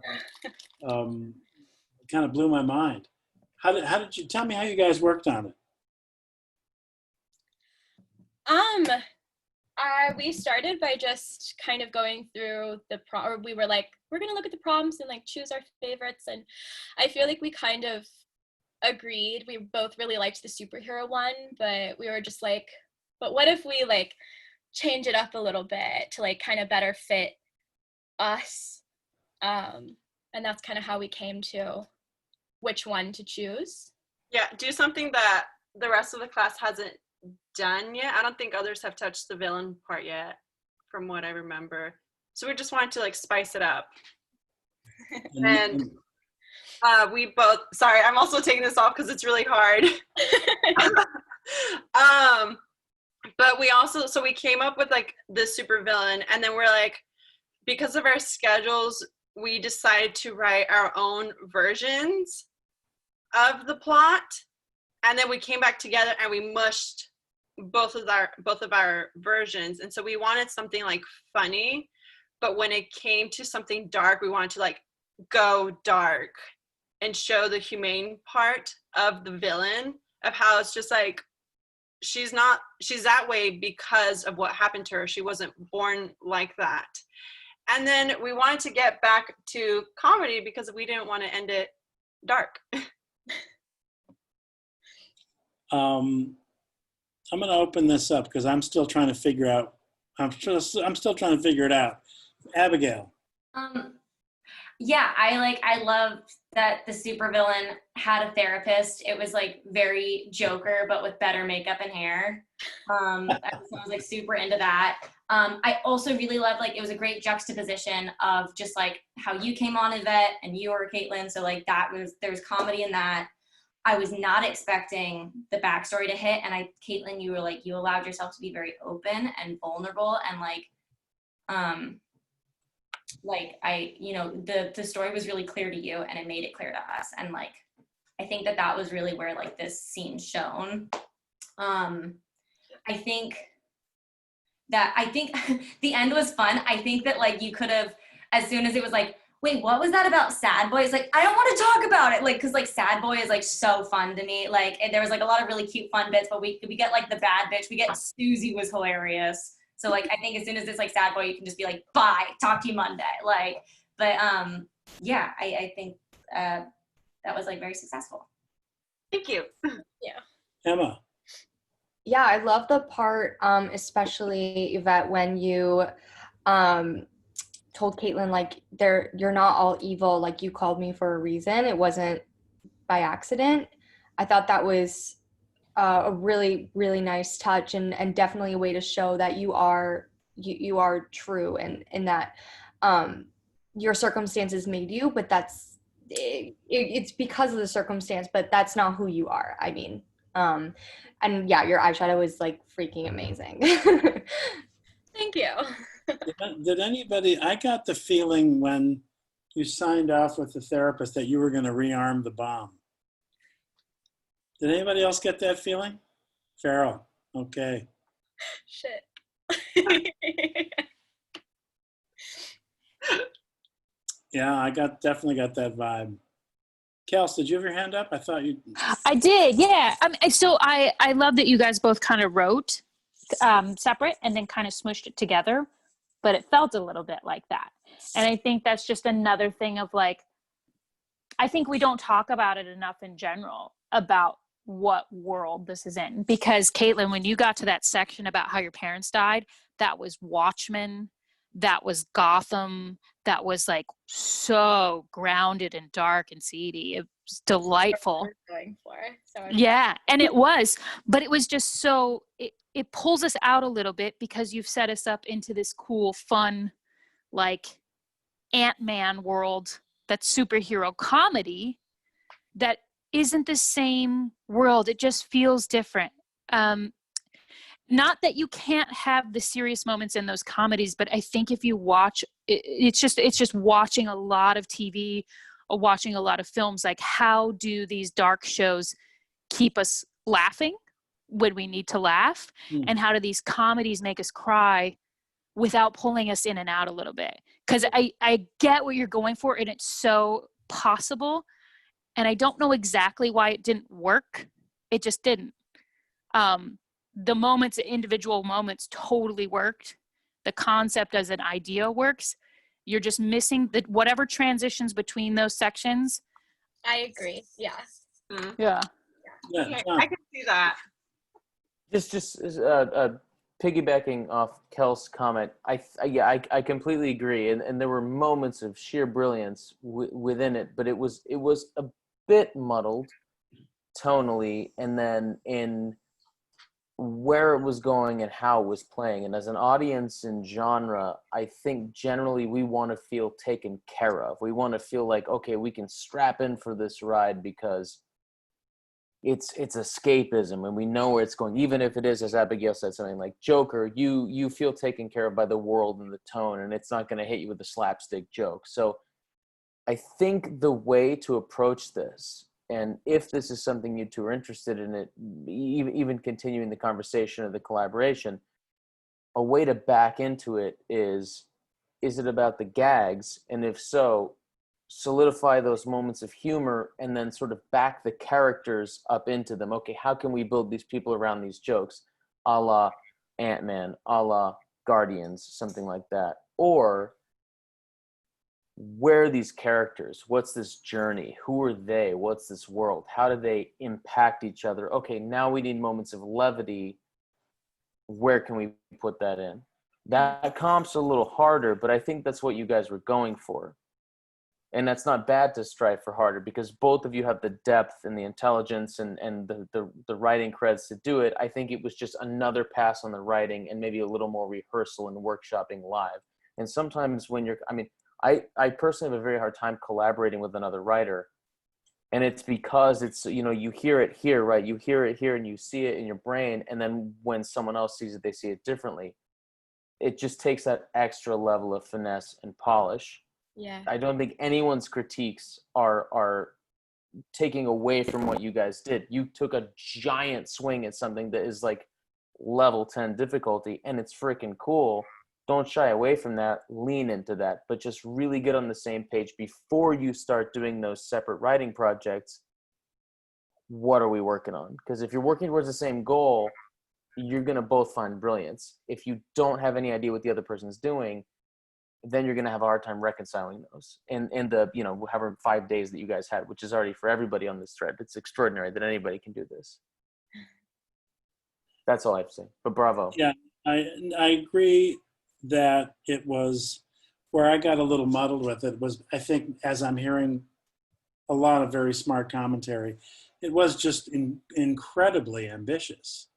of blew my mind. How did you tell me how you guys worked on it? We started by just kind of going through or we were like, we're gonna look at the prompts and like choose our favorites, and I feel like we kind of agreed. We both really liked the superhero one, but we were just like, but what if we like change it up a little bit to like kind of better fit us? And that's kind of how we came to which one to choose. Yeah, do something that the rest of the class hasn't done yet. I don't think others have touched the villain part yet, from what I remember. So we just wanted to like spice it up. And we both, sorry, I'm also taking this off because it's really hard. But we also, so we came up with like the super villain, and then we're like, because of our schedules, we decided to write our own versions of the plot, and then we came back together and we mushed both of our versions. And so we wanted something like funny, but when it came to something dark, we wanted to like go dark and show the humane part of the villain, of how it's just like she's that way because of what happened to her. She wasn't born like that. And then we wanted to get back to comedy because we didn't want to end it dark. I'm going to open this up because I'm still trying to figure out. I'm still trying to figure it out. Abigail. Yeah, I loved that the supervillain had a therapist. It was like very Joker, but with better makeup and hair. I was like super into that. I also really loved, like, it was a great juxtaposition of just like how you came on, Yvette, and you were Caitlin. So like there's comedy in that. I was not expecting the backstory to hit, and Caitlin, you were like, you allowed yourself to be very open and vulnerable, and the story was really clear to you, and it made it clear to us, and like I think that was really where like this scene shone. I think the end was fun. I think that like you could have, as soon as it was like, wait, what was that about Sad Boy? It's like, I don't want to talk about it. Like, cause like Sad Boy is like so fun to me. Like, and there was like a lot of really cute fun bits, but we get like the bad bitch. We get Susie was hilarious. So like, I think as soon as it's like Sad Boy, you can just be like, bye, talk to you Monday. Like, but yeah, I think that was like very successful. Thank you. Yeah. Emma. Yeah, I love the part, especially Yvette, when you told Caitlin, like, you're not all evil, like you called me for a reason. It wasn't by accident. I thought that was a really, really nice touch, and definitely a way to show that you are true, and in that your circumstances made you, but it's because of the circumstance, but that's not who you are. I mean, and yeah, your eyeshadow is like freaking amazing. Thank you. Did anybody, I got the feeling when you signed off with the therapist that you were going to rearm the bomb. Did anybody else get that feeling? Farrell, okay. Shit. Yeah, I definitely got that vibe. Kels, did you have your hand up? I thought you. I did, yeah. So I love that you guys both kind of wrote separate and then kind of smushed it together, but it felt a little bit like that. And I think that's just another thing of like, I think we don't talk about it enough in general about what world this is in. Because Caitlin, when you got to that section about how your parents died, that was Watchmen, that was Gotham, that was like so grounded and dark and seedy. It was delightful. Going for. So yeah, and it was, but it was just so, it pulls us out a little bit because you've set us up into this cool, fun, like Ant-Man world that's superhero comedy that isn't the same world. It just feels different. Not that you can't have the serious moments in those comedies, but I think if you watch, it's just watching a lot of TV or watching a lot of films, like how do these dark shows keep us laughing when we need to laugh? And how do these comedies make us cry without pulling us in and out a little bit. Because I get what you're going for, and it's so possible. And I don't know exactly why it didn't work. It just didn't. The moments, individual moments totally worked. The concept as an idea works. You're just missing the whatever transitions between those sections. I agree. Yeah. Yeah. Yeah, I can see that. Just piggybacking off Kel's comment, I completely agree, and there were moments of sheer brilliance within it, but it was a bit muddled tonally, and then in where it was going and how it was playing. And as an audience and genre, I think generally we want to feel taken care of. We want to feel like, okay, we can strap in for this ride because it's escapism and we know where it's going. Even if it is, as Abigail said, something like Joker, you feel taken care of by the world and the tone, and it's not going to hit you with a slapstick joke. So I think the way to approach this, and if this is something you two are interested in, it even continuing the conversation or the collaboration, a way to back into it is it about the gags? And if so, solidify those moments of humor and then sort of back the characters up into them. Okay, how can we build these people around these jokes, a la Ant-Man, a la Guardians, something like that? Or where are these characters? What's this journey? Who are they? What's this world? How do they impact each other? Okay, now we need moments of levity. Where can we put that in? That comp's a little harder, but I think that's what you guys were going for. And that's not bad to strive for harder, because both of you have the depth and the intelligence and the writing credits to do it. I think it was just another pass on the writing and maybe a little more rehearsal and workshopping live. And sometimes when you're, I personally have a very hard time collaborating with another writer. And it's because it's, you hear it here, right? You hear it here and you see it in your brain. And then when someone else sees it, they see it differently. It just takes that extra level of finesse and polish. Yeah. I don't think anyone's critiques are taking away from what you guys did. You took a giant swing at something that is like level 10 difficulty, and it's freaking cool. Don't shy away from that, lean into that, but just really get on the same page before you start doing those separate writing projects. What are we working on? Because if you're working towards the same goal, you're going to both find brilliance. If you don't have any idea what the other person's doing, then you're going to have a hard time reconciling those. In the, however 5 days that you guys had, which is already for everybody on this thread. It's extraordinary that anybody can do this. That's all I have to say, but bravo. Yeah, I agree that it was where I got a little muddled with it was, I think, as I'm hearing a lot of very smart commentary, it was just incredibly ambitious,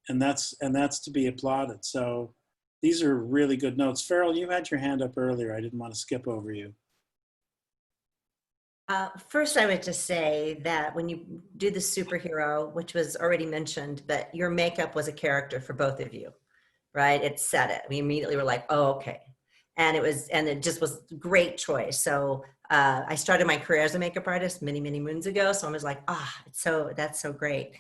and that's to be applauded. So these are really good notes. Farrell, you had your hand up earlier. I didn't want to skip over you. First, I would just say that when you do the superhero, which was already mentioned, that your makeup was a character for both of you, right? It said it. We immediately were like, oh, okay. And it just was a great choice. So I started my career as a makeup artist many, many moons ago. So I was like, that's so great.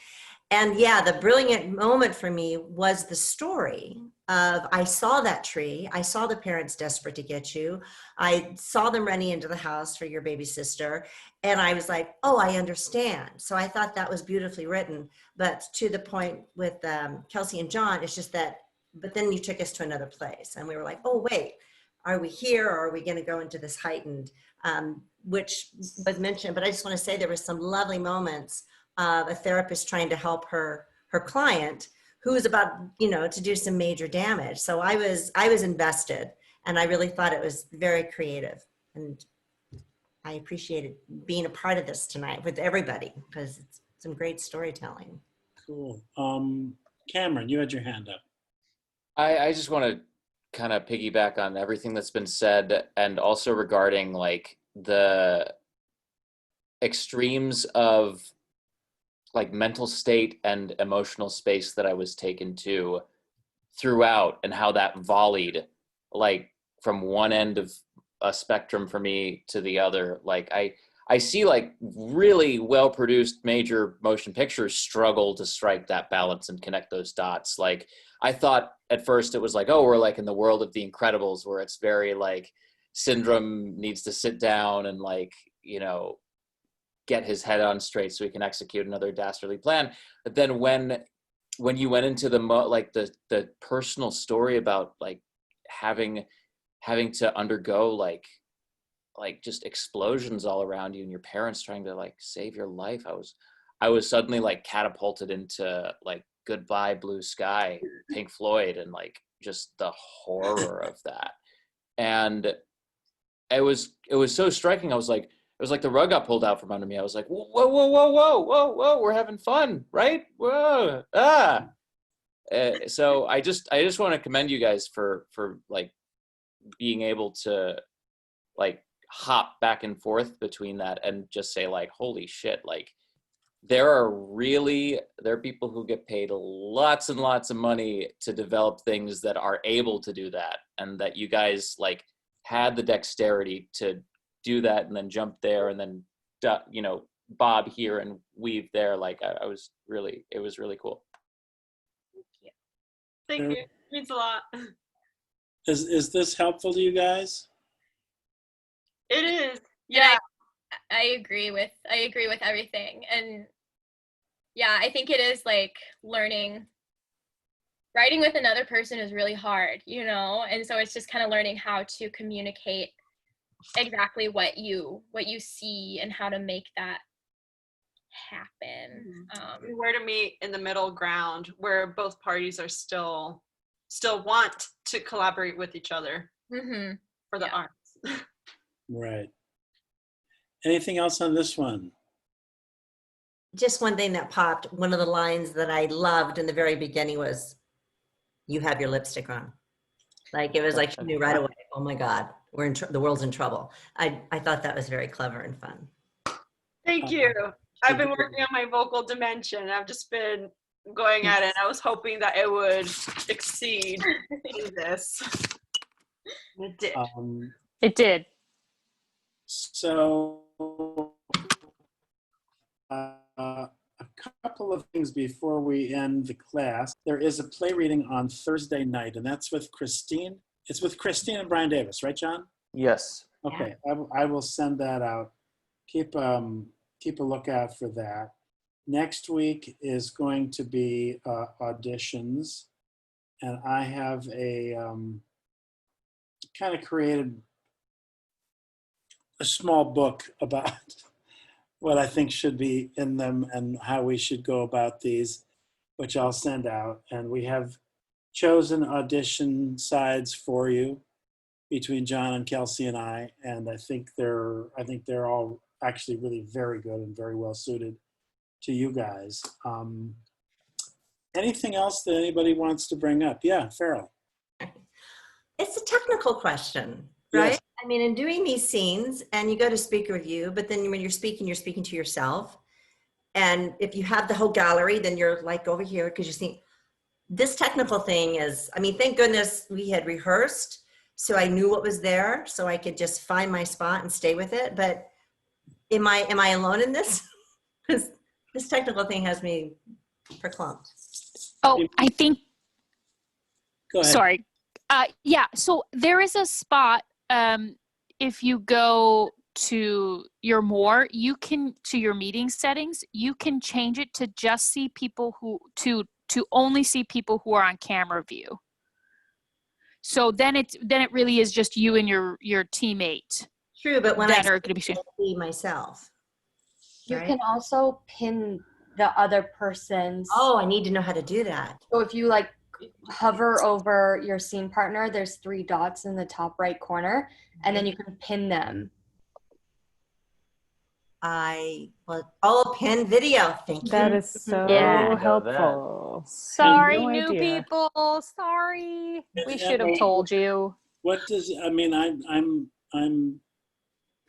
And yeah, the brilliant moment for me was the story of, I saw that tree. I saw the parents desperate to get you. I saw them running into the house for your baby sister. And I was like, oh, I understand. So I thought that was beautifully written. But to the point with Kelsey and John, it's just that, but then you took us to another place. And we were like, oh, wait, are we here, or are we going to go into this heightened, which was mentioned. But I just want to say there were some lovely moments of a therapist trying to help her client who was about, to do some major damage. So I was invested, and I really thought it was very creative. And I appreciated being a part of this tonight with everybody, because it's some great storytelling. Cool. Cameron, you had your hand up. I just want to kind of piggyback on everything that's been said, and also regarding like the extremes of like mental state and emotional space that I was taken to throughout, and how that volleyed like from one end of a spectrum for me to the other. Like I see like really well-produced major motion pictures struggle to strike that balance and connect those dots. Like I thought at first it was like, oh, we're like in the world of The Incredibles, where it's very like Syndrome needs to sit down and like, you know, get his head on straight so he can execute another dastardly plan. But then when you went into the personal story about like having to undergo like just explosions all around you and your parents trying to like save your life, I was suddenly like catapulted into like Goodbye Blue Sky, Pink Floyd, and like just the horror of that. And it was so striking. I was like, it was like the rug got pulled out from under me. I was like, whoa, whoa, whoa, whoa, whoa, whoa, we're having fun, right? Whoa, ah. So I just want to commend you guys for like being able to like hop back and forth between that and just say like, holy shit, like there are people who get paid lots and lots of money to develop things that are able to do that, and that you guys like had the dexterity to do that and then jump there and then you know, bob here and weave there. Like it was really cool. Thank you. It means a lot. Is this helpful to you guys? It is. Yeah. I agree with everything. And yeah, I think it is like writing with another person is really hard, you know? And so it's just kind of learning how to communicate exactly what you see and how to make that happen. Where to meet in the middle ground where both parties are still want to collaborate with each other for the arts. Right. Anything else on this one? Just one thing that popped, one of the lines that I loved in the very beginning was, "You have your lipstick on." Like it was like she knew right away, oh my God, we're the world's in trouble. I thought that was very clever and fun. Thank you. I've been working on my vocal dimension. I've just been going at it. I was hoping that it would exceed in this. It did. It did. So a couple of things before we end the class. There is a play reading on Thursday night, and that's with Christine. It's with Christine and Brian Davis, right, John? Yes. Okay, I will send that out. Keep a lookout for that. Next week is going to be auditions, and I have a kind of created a small book about what I think should be in them and how we should go about these, which I'll send out. And we have chosen audition sides for you between John and Kelsey and I, and I think they're all actually really very good and very well suited to you guys. Anything else that anybody wants to bring up? Yeah, Farrell. It's a technical question, right? Yes. I mean, in doing these scenes, and you go to speaker review, but then when you're speaking to yourself. And if you have the whole gallery, then you're like over here because you see this technical thing is, I mean, thank goodness we had rehearsed. So I knew what was there, so I could just find my spot and stay with it. But am I alone in this? Because this technical thing has me verklempt. Oh, I think. Go ahead. Sorry. Yeah. So there is a spot. If you go to your to your meeting settings, you can change it to just see people to only see people who are on camera view. So then it really is just you and your teammate. True, but when that are going to be see myself. You right? can also pin the other person's. Oh, I need to know how to do that. So if you like hover over your scene partner, there's 3 dots in the top right corner, and then you can pin them. Pin video. Thank you. That is so Yeah. helpful. Sorry, No new idea. people. Sorry. We should have Emma, told you. What does, I mean, I'm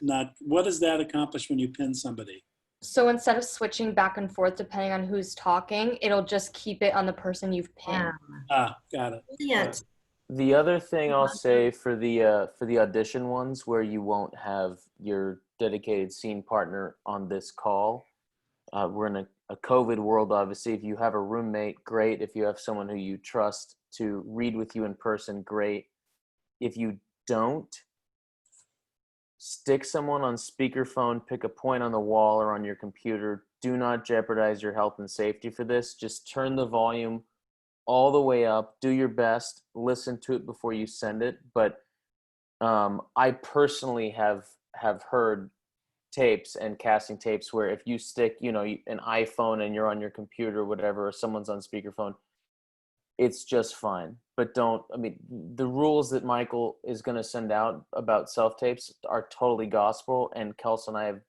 not, what does that accomplish when you pin somebody? So instead of switching back and forth depending on who's talking, it'll just keep it on the person you've pinned. Ah, got it. Brilliant. The other thing I'll say for the audition ones where you won't have your dedicated scene partner on this call, we're in a COVID world, obviously. If you have a roommate, great. If you have someone who you trust to read with you in person, great. If you don't, stick someone on speakerphone, pick a point on the wall or on your computer. Do not jeopardize your health and safety for this. Just turn the volume all the way up, do your best, listen to it before you send it. But I personally have heard tapes and casting tapes where if you stick, an iPhone and you're on your computer or whatever, or someone's on speakerphone, it's just fine. But the rules that Michael is going to send out about self-tapes are totally gospel, and Kelsey and I have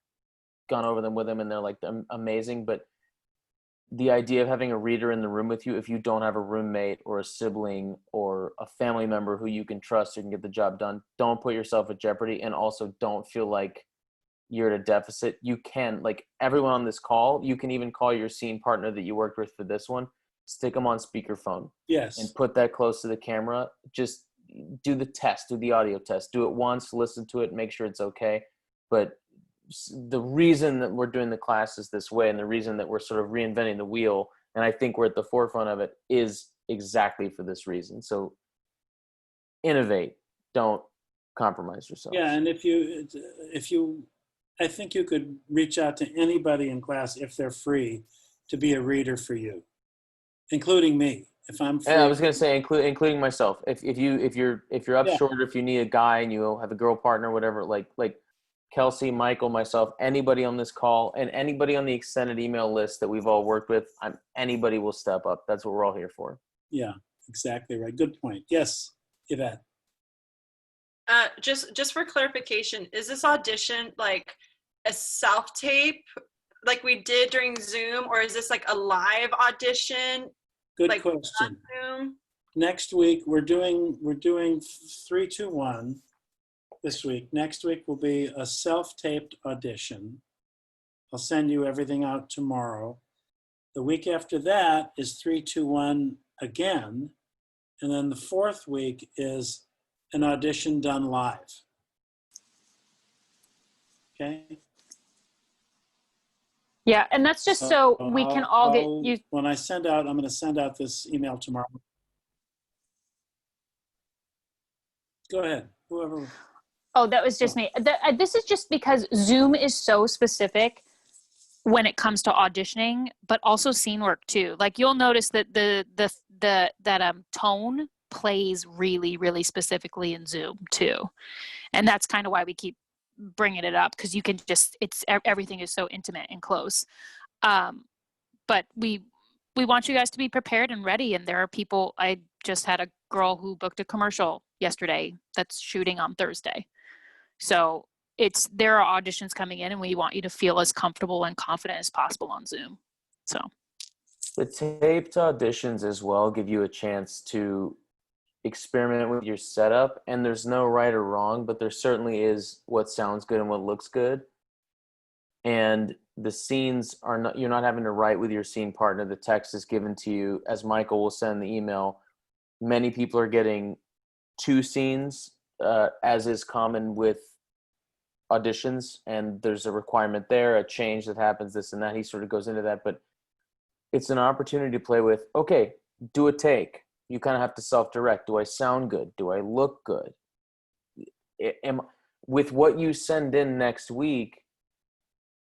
gone over them with him, and they're like amazing. But the idea of having a reader in the room with you, if you don't have a roommate or a sibling or a family member who you can trust who can get the job done, don't put yourself at jeopardy, and also don't feel like you're at a deficit. You can, like everyone on this call, you can even call your scene partner that you worked with for this one, stick them on speakerphone. Yes. And put that close to the camera. Just do the test, do the audio test. Do it once, listen to it, make sure it's okay. But the reason that we're doing the classes this way, and the reason that we're sort of reinventing the wheel, and I think we're at the forefront of it, is exactly for this reason. So innovate, don't compromise yourself. Yeah, and if you, I think you could reach out to anybody in class if they're free to be a reader for you, including me. If I'm free. Yeah, I was gonna say including myself. If you're up Yeah. short, or if you need a guy and you have a girl partner, whatever, like Kelsey, Michael, myself, anybody on this call, and anybody on the extended email list that we've all worked with, anybody will step up. That's what we're all here for. Yeah, exactly right. Good point. Yes, Yvette. Just for clarification, is this audition like a self-tape like we did during Zoom, or is this like a live audition? Good like question. on Zoom? Next week we're doing 3-2-1 this week. Next week will be a self-taped audition. I'll send you everything out tomorrow. The week after that is 3-2-1 again. And then the fourth week is an audition done live. Okay? Yeah, and that's just so we can all get you. When I send out, I'm going to send out this email tomorrow. Go ahead, whoever. Oh, that was just me. This is just because Zoom is so specific when it comes to auditioning, but also scene work too. Like you'll notice that that tone plays really, really specifically in Zoom too, and that's kind of why we keep bringing it up, because you can just everything is so intimate and close. But we want you guys to be prepared and ready. And there are people. I just had a girl who booked a commercial yesterday that's shooting on Thursday. So there are auditions coming in, and we want you to feel as comfortable and confident as possible on Zoom. So the taped auditions as well give you a chance to experiment with your setup, and there's no right or wrong, but there certainly is what sounds good and what looks good. And the scenes are not, you're not having to write with your scene partner. The text is given to you as Michael will send the email. Many people are getting 2 scenes, as is common with auditions, and there's a requirement there, a change that happens, this and that. He sort of goes into that, but it's an opportunity to play with, okay, do a take. You kind of have to self-direct. Do I sound good? Do I look good? With what you send in next week,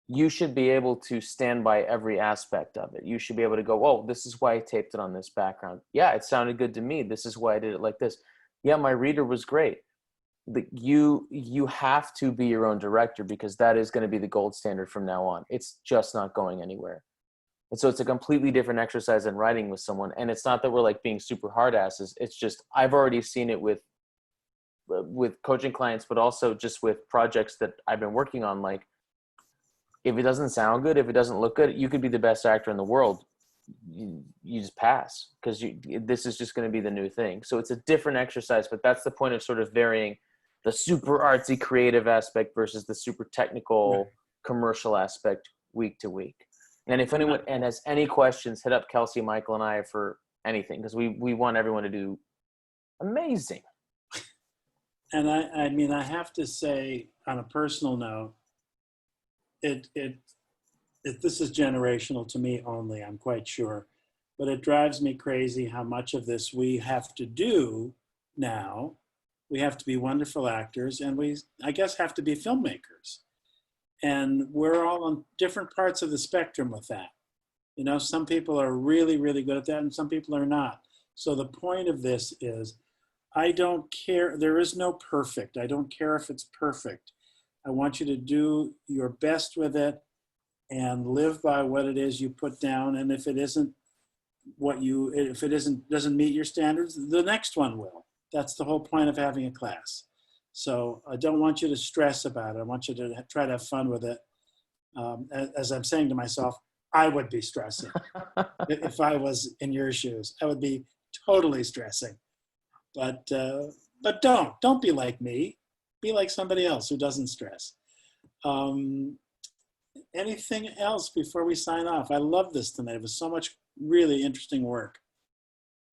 you should be able to stand by every aspect of it. You should be able to go, oh, this is why I taped it on this background. Yeah, it sounded good to me. This is why I did it like this. Yeah, my reader was great. You have to be your own director, because that is going to be the gold standard from now on. It's just not going anywhere. And so it's a completely different exercise than writing with someone. And it's not that we're like being super hard asses. It's just, I've already seen it with coaching clients, but also just with projects that I've been working on. Like, if it doesn't sound good, if it doesn't look good, you could be the best actor in the world. You just pass, because this is just going to be the new thing. So it's a different exercise, but that's the point of sort of varying the super artsy creative aspect versus the super technical commercial aspect week to week. And if anyone has any questions, hit up Kelsey, Michael, and I for anything, because we want everyone to do amazing. And I mean, I have to say, on a personal note, this is generational to me only, I'm quite sure. but it drives me crazy how much of this we have to do now. We have to be wonderful actors, and we, I guess, have to be filmmakers. And we're all on different parts of the spectrum with that. You know, some people are really, really good at that, and some people are not. So the point of this is, I don't care. There is no perfect. I don't care if it's perfect. I want you to do your best with it and live by what it is you put down. And if it isn't doesn't meet your standards, the next one will. That's the whole point of having a class. So I don't want you to stress about it. I want you to try to have fun with it. As I'm saying to myself, I would be stressing. If I was in your shoes, I would be totally stressing. But don't be like me. Be like somebody else who doesn't stress. Anything else before we sign off? I love this tonight. It was so much really interesting work.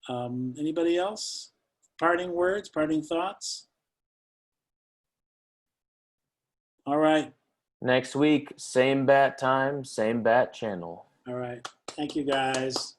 Anybody else? Parting words, parting thoughts? All right. Next week, same bat time, same bat channel. All right. Thank you, guys.